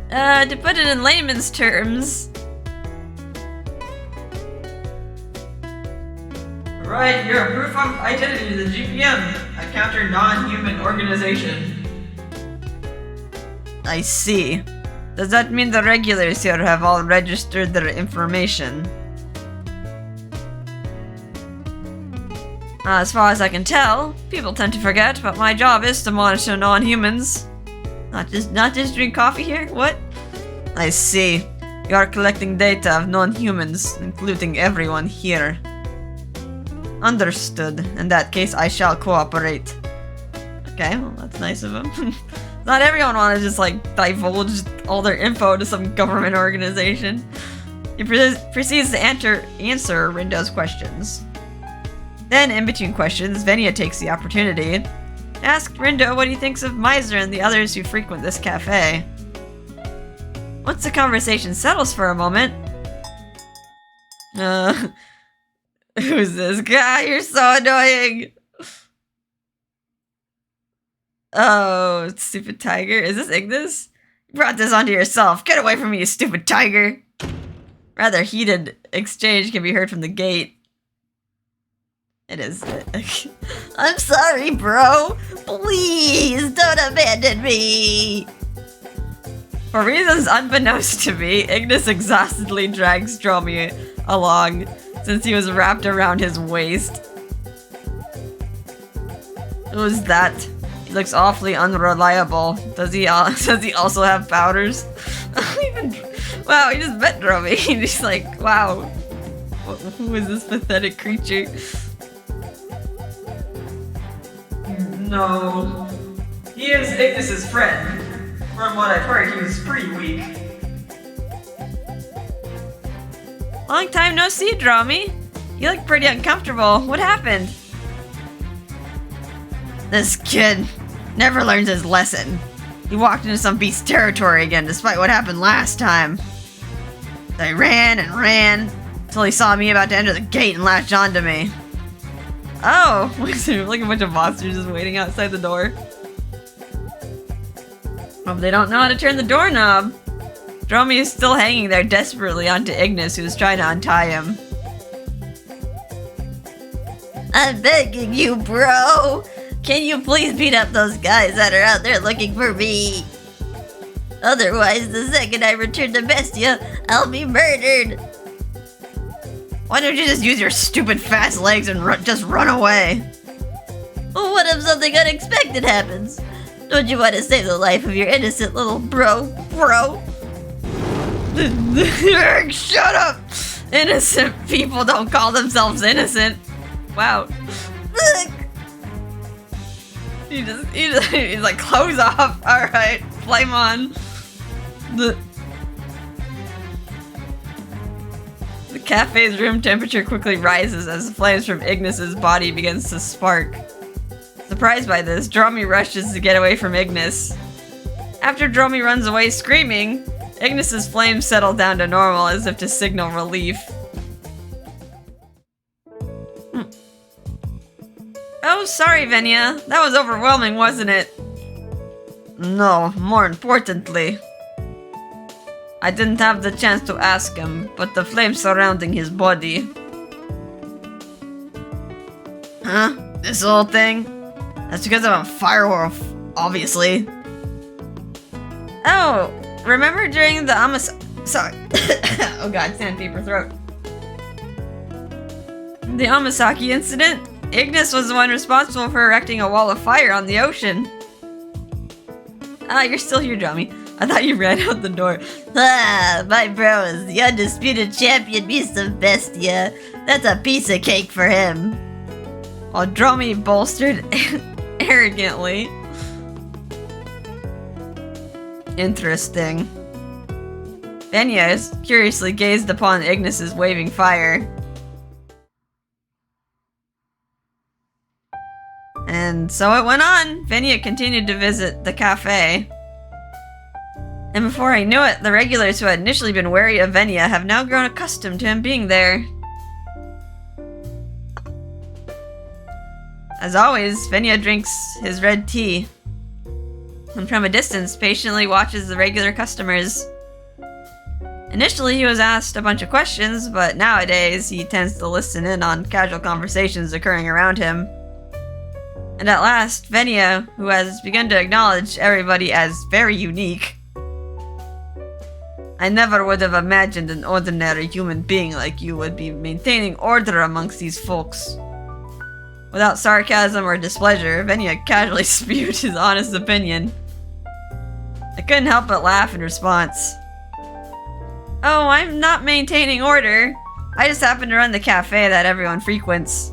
To put it in layman's terms... Right, you're a proof of identity to the GPM, a counter non-human organization. I see. Does that mean the regulars here have all registered their information? As far as I can tell, people tend to forget, but my job is to monitor non-humans. Not just drink coffee here? What? I see. You are collecting data of non-humans, including everyone here. Understood. In that case, I shall cooperate. Okay, well, that's nice of him. Not everyone wants to just, like, divulge all their info to some government organization. He proceeds to answer Rindo's questions. Then, in between questions, Venia takes the opportunity to ask Rindo what he thinks of Miser and the others who frequent this cafe. Once the conversation settles for a moment... Who's this guy? You're so annoying! Oh, stupid tiger. Is this Ignis? You brought this onto yourself. Get away from me, you stupid tiger! Rather heated exchange can be heard from the gate. It is. I'm sorry, bro. Please don't abandon me. For reasons unbeknownst to me, Ignis exhaustedly drags Dromi along since he was wrapped around his waist. Who's that? He looks awfully unreliable. Does he also have powders? Wow, he just met Dromi. He's like, wow. Who is this pathetic creature? No. He is Ignis's friend. From what I've heard, he was pretty weak. Long time no see, Dromi. You look pretty uncomfortable. What happened? This kid never learns his lesson. He walked into some beast's territory again, despite what happened last time. So he ran and ran, until he saw me about to enter the gate and latched onto me. Oh, like a bunch of monsters just waiting outside the door. Hope they don't know how to turn the doorknob. Dromi is still hanging there desperately onto Ignis, who's trying to untie him. I'm begging you, bro! Can you please beat up those guys that are out there looking for me? Otherwise, the second I return to Bestia, I'll be murdered! Why don't you just use your stupid fast legs and just run away? Well, what if something unexpected happens? Don't you want to save the life of your innocent little bro? Shut up! Innocent people don't call themselves innocent. Wow. He's like, clothes off. Alright, flame on. The cafe's room temperature quickly rises as the flames from Ignis's body begins to spark. Surprised by this, Dromi rushes to get away from Ignis. After Dromi runs away screaming, Ignis's flames settle down to normal as if to signal relief. Oh, sorry, Venya. That was overwhelming, wasn't it? No, more importantly, I didn't have the chance to ask him, but the flames surrounding his body. Huh? This whole thing? That's because I'm a firewolf, obviously. Oh, remember during the sorry. Oh god, sandpaper throat. The Amasaki incident? Ignis was the one responsible for erecting a wall of fire on the ocean. Ah, you're still here, Dromi. I thought you ran out the door. Ah, my bro is the undisputed champion beast of Bestia. That's a piece of cake for him. While Dromi bolstered arrogantly. Interesting. Venya curiously gazed upon Ignis's waving fire. And so it went on. Venya continued to visit the cafe. And before I knew it, the regulars who had initially been wary of Venya have now grown accustomed to him being there. As always, Venya drinks his red tea. And from a distance, patiently watches the regular customers. Initially, he was asked a bunch of questions, but nowadays, he tends to listen in on casual conversations occurring around him. And at last, Venya, who has begun to acknowledge everybody as very unique. I never would have imagined an ordinary human being like you would be maintaining order amongst these folks. Without sarcasm or displeasure, Venya casually spewed his honest opinion. I couldn't help but laugh in response. Oh, I'm not maintaining order. I just happen to run the cafe that everyone frequents.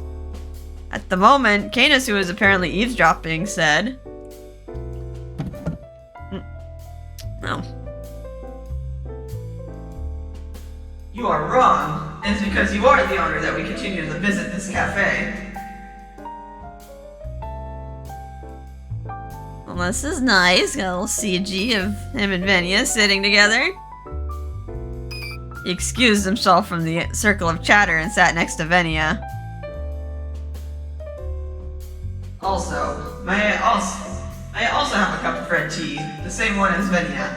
At the moment, Canus, who was apparently eavesdropping, said... Oh. You are wrong. It's because you are the owner that we continue to visit this cafe. Well, this is nice. Got a little CG of him and Venya sitting together. He excused himself from the circle of chatter and sat next to Venya. Also, may I also have a cup of red tea, the same one as Venya.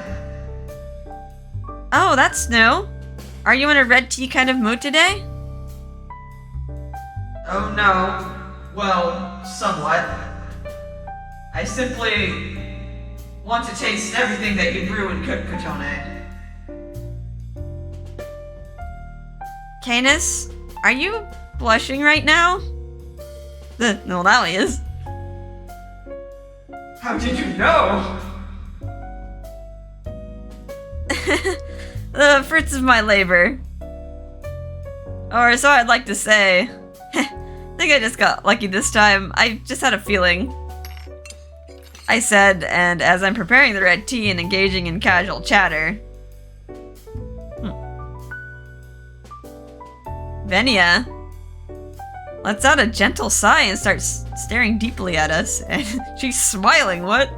Oh, that's new. Are you in a red tea kind of mood today? Oh no. Well, somewhat. I simply want to taste everything that you brew and cook, Kotone. Canus, are you blushing right now? No, now he is. How did you know? The fruits of my labor. Or so I'd like to say. I think I just got lucky this time. I just had a feeling. I said, and as I'm preparing the red tea and engaging in casual chatter. Venya lets out a gentle sigh and starts staring deeply at us. And she's smiling, what?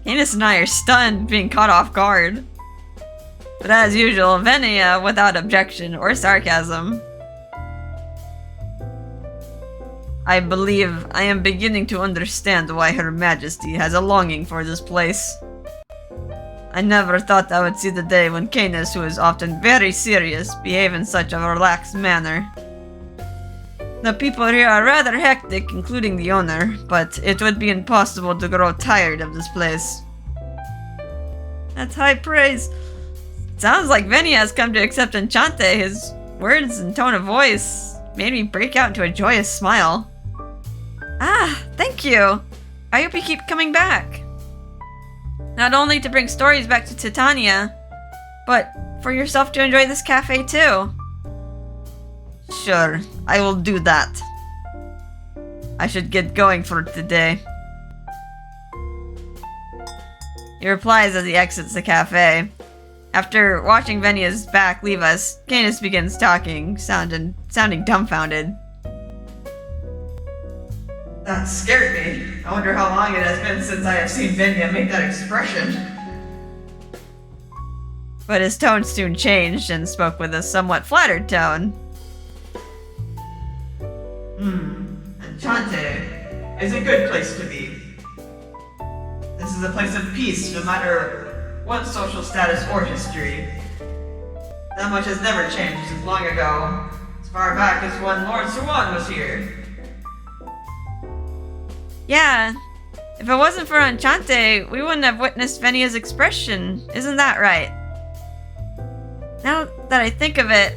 Canus and I are stunned, being caught off guard. But as usual, Venya without objection or sarcasm. I believe I am beginning to understand why Her Majesty has a longing for this place. I never thought I would see the day when Canus, who is often very serious, behave in such a relaxed manner. The people here are rather hectic, including the owner, but it would be impossible to grow tired of this place. That's high praise. Sounds like Venya has come to accept Enchante. His words and tone of voice made me break out into a joyous smile. Ah, thank you! I hope you keep coming back. Not only to bring stories back to Titania, but for yourself to enjoy this cafe too. Sure, I will do that. I should get going for today. He replies as he exits the cafe. After watching Venia's back leave us, Canus begins talking, sounding dumbfounded. That scared me. I wonder how long it has been since I have seen Venia make that expression. But his tone soon changed and spoke with a somewhat flattered tone. Enchante is a good place to be. This is a place of peace, no matter what social status or history. That much has never changed since long ago, as far back as when Lord Swan was here. Yeah, if it wasn't for Enchante, we wouldn't have witnessed Venia's expression. Isn't that right? Now that I think of it,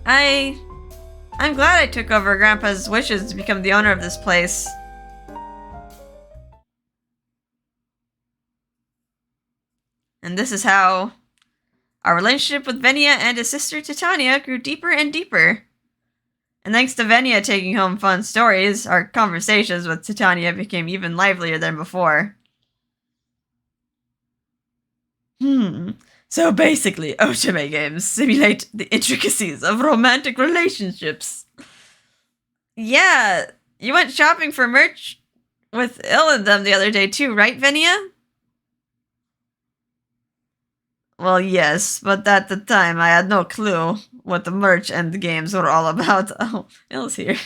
I'm glad I took over Grandpa's wishes to become the owner of this place. And this is how our relationship with Venia and his sister Titania grew deeper and deeper. And thanks to Venia taking home fun stories, our conversations with Titania became even livelier than before. So basically, Otome games simulate the intricacies of romantic relationships. Yeah, you went shopping for merch with Il and them the other day too, right, Venia? Well, yes, but at the time I had no clue what the merch and the games were all about. Oh, Il's here.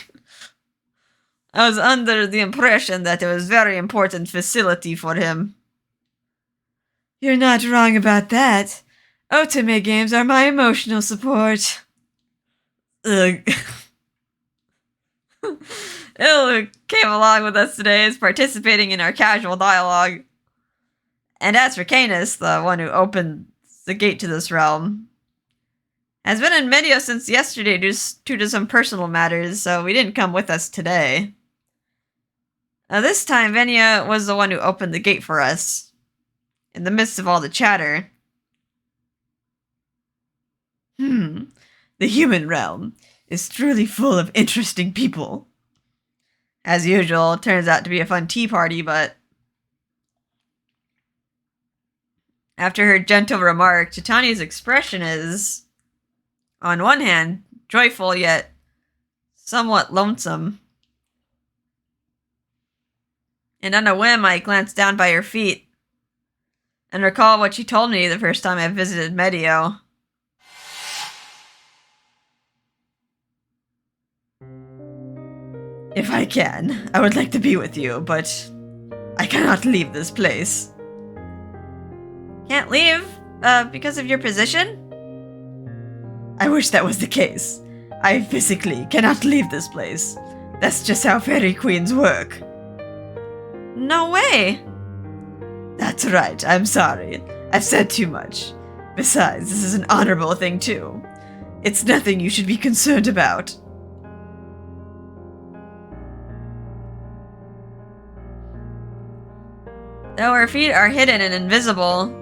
I was under the impression that it was a very important facility for him. You're not wrong about that. Otome games are my emotional support. Ugh. Il came along with us today, is participating in our casual dialogue. And as for Canus, the one who opened the gate to this realm, has been in Medio since yesterday due to some personal matters, so he didn't come with us today. This time, Venia was the one who opened the gate for us, in the midst of all the chatter. The human realm is truly full of interesting people. As usual, it turns out to be a fun tea party, but after her gentle remark, Titania's expression is, on one hand, joyful yet somewhat lonesome. And on a whim, I glanced down by her feet and recall what she told me the first time I visited Medio. If I can, I would like to be with you, but I cannot leave this place. Can't leave? Because of your position? I wish that was the case. I physically cannot leave this place. That's just how fairy queens work. No way! That's right, I'm sorry. I've said too much. Besides, this is an honorable thing too. It's nothing you should be concerned about. Though her feet are hidden and invisible,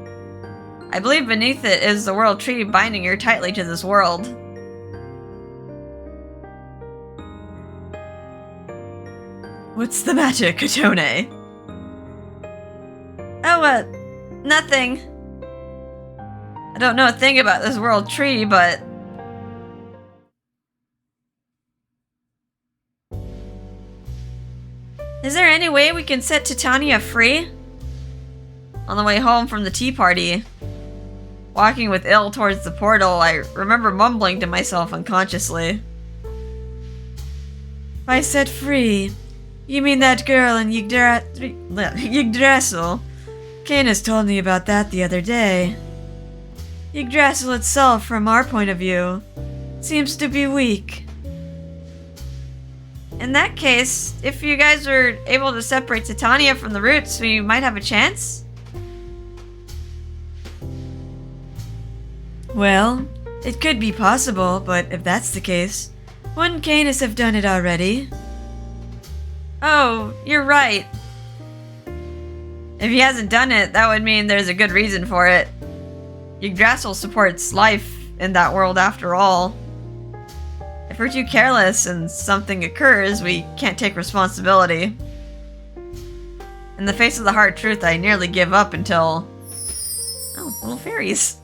I believe beneath it is the world tree binding her tightly to this world. What's the matter, Kotone? Oh, nothing. I don't know a thing about this world tree, but is there any way we can set Titania free? On the way home from the tea party, walking with Il towards the portal, I remember mumbling to myself unconsciously. By set free, you mean that girl in Yggdrasil? Canus told me about that the other day. Yggdrasil itself, from our point of view, seems to be weak. In that case, if you guys were able to separate Titania from the roots, we might have a chance? Well, it could be possible, but if that's the case, wouldn't Canus have done it already? Oh, you're right. If he hasn't done it, that would mean there's a good reason for it. Yggdrasil supports life in that world after all. If we're too careless and something occurs, we can't take responsibility. In the face of the hard truth, I nearly give up until... Oh, little fairies.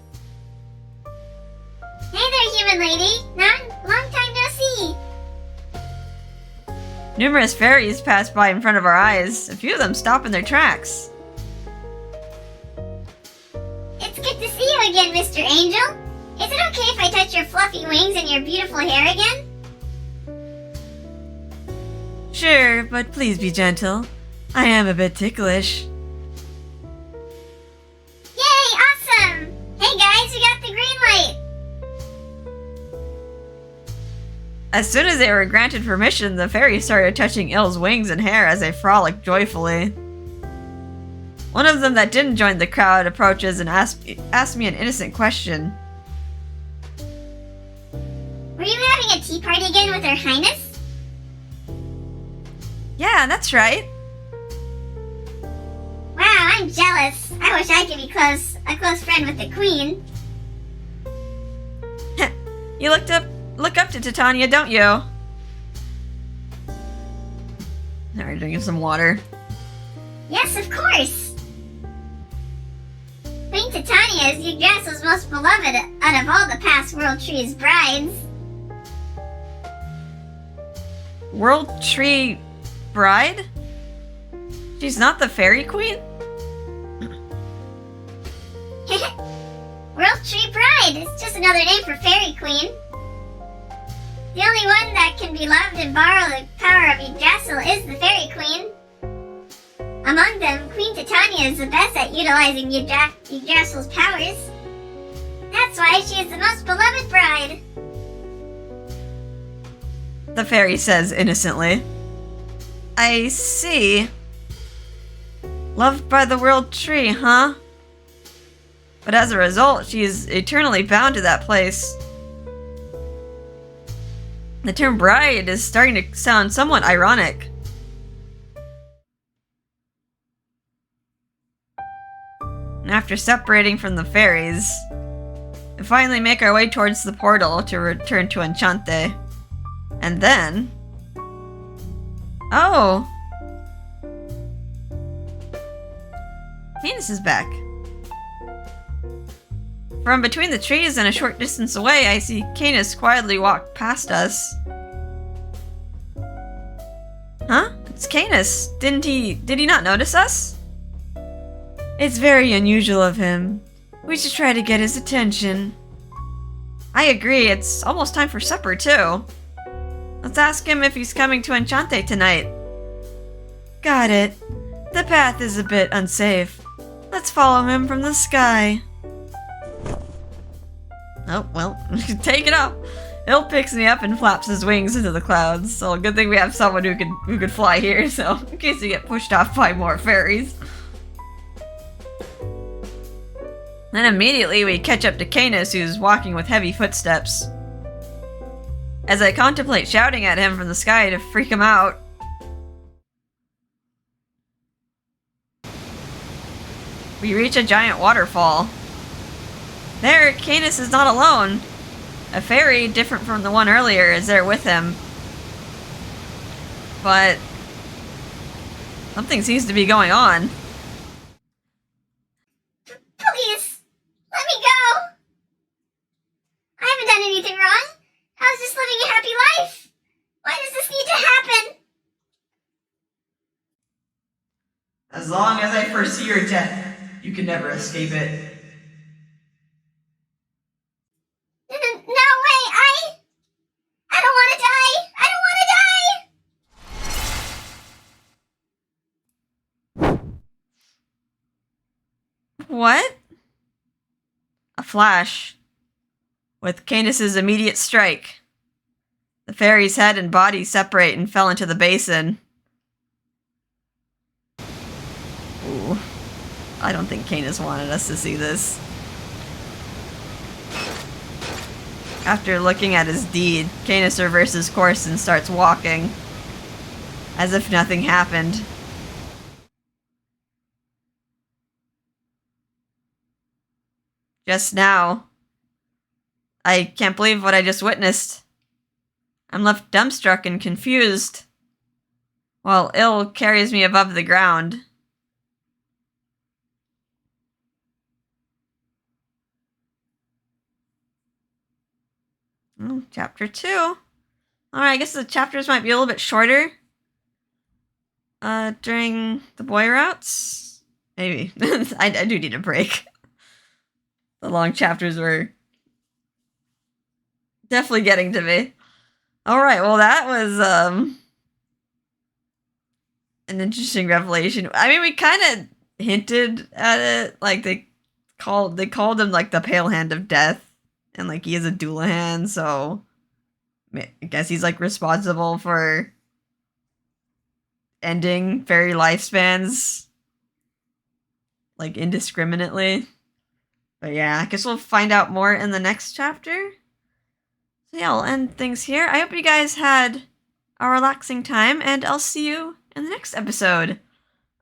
Hey there, human lady. Long time no see. Numerous fairies pass by in front of our eyes. A few of them stop in their tracks. It's good to see you again, Mr. Angel. Is it okay if I touch your fluffy wings and your beautiful hair again? Sure, but please be gentle. I am a bit ticklish. Yay, awesome! Hey guys, we got the green light! As soon as they were granted permission, the fairies started touching Ill's wings and hair as they frolicked joyfully. One of them that didn't join the crowd approaches and asks me an innocent question. Were you having a tea party again with Her Highness? Yeah, that's right. Wow, I'm jealous. I wish I could be a close friend with the Queen. You look up to Titania, don't you? Alright, drinking some water. Yes, of course. Queen Titania is Yggdrasil's most beloved out of all the past World Tree's brides. World Tree Bride? She's not the Fairy Queen? World Tree Bride! It's just another name for Fairy Queen. The only one that can be loved and borrow the power of Yggdrasil is the Fairy Queen. Among them, Queen Titania is the best at utilizing Yggdrasil's powers. That's why she is the most beloved bride. The fairy says innocently. I see. Loved by the World Tree, huh? But as a result, she is eternally bound to that place. The term bride is starting to sound somewhat ironic. And after separating from the fairies, we finally make our way towards the portal to return to Enchante. And then... Oh! Canus is back. From between the trees and a short distance away, I see Canus quietly walk past us. Huh? It's Canus. Did he not notice us? It's very unusual of him. We should try to get his attention. I agree, it's almost time for supper too. Let's ask him if he's coming to Enchante tonight. Got it. The path is a bit unsafe. Let's follow him from the sky. Oh, well, take it off. Ill picks me up and flaps his wings into the clouds. So good thing we have someone who could fly here, so in case you get pushed off by more fairies. Then immediately we catch up to Canus, who's walking with heavy footsteps. As I contemplate shouting at him from the sky to freak him out. We reach a giant waterfall. There, Canus is not alone. A fairy, different from the one earlier, is there with him. But... something seems to be going on. Please, let me go. I haven't done anything wrong. I was just living a happy life. Why does this need to happen? As long as I foresee your death, you can never escape it. No way, I don't want to die. I don't want to die. What? A flash. With Canus's immediate strike. The fairy's head and body separate and fell into the basin. Ooh. I don't think Canus wanted us to see this. After looking at his deed, Canus reverses course and starts walking. As if nothing happened. just now. I can't believe what I just witnessed. I'm left dumbstruck and confused, while ill carries me above the ground. Chapter 2. Alright, I guess the chapters might be a little bit shorter. During the boy routes? Maybe. I do need a break. The long chapters were definitely getting to me. Alright, well that was, an interesting revelation. I mean, we kind of hinted at it. Like, they called him, like, the Pale Hand of Death. And, like, he is a Doulahan, so I guess he's, like, responsible for ending fairy lifespans, like, indiscriminately. But yeah, I guess we'll find out more in the next chapter. So yeah, I'll end things here. I hope you guys had a relaxing time, and I'll see you in the next episode.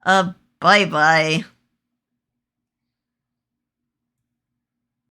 Bye-bye.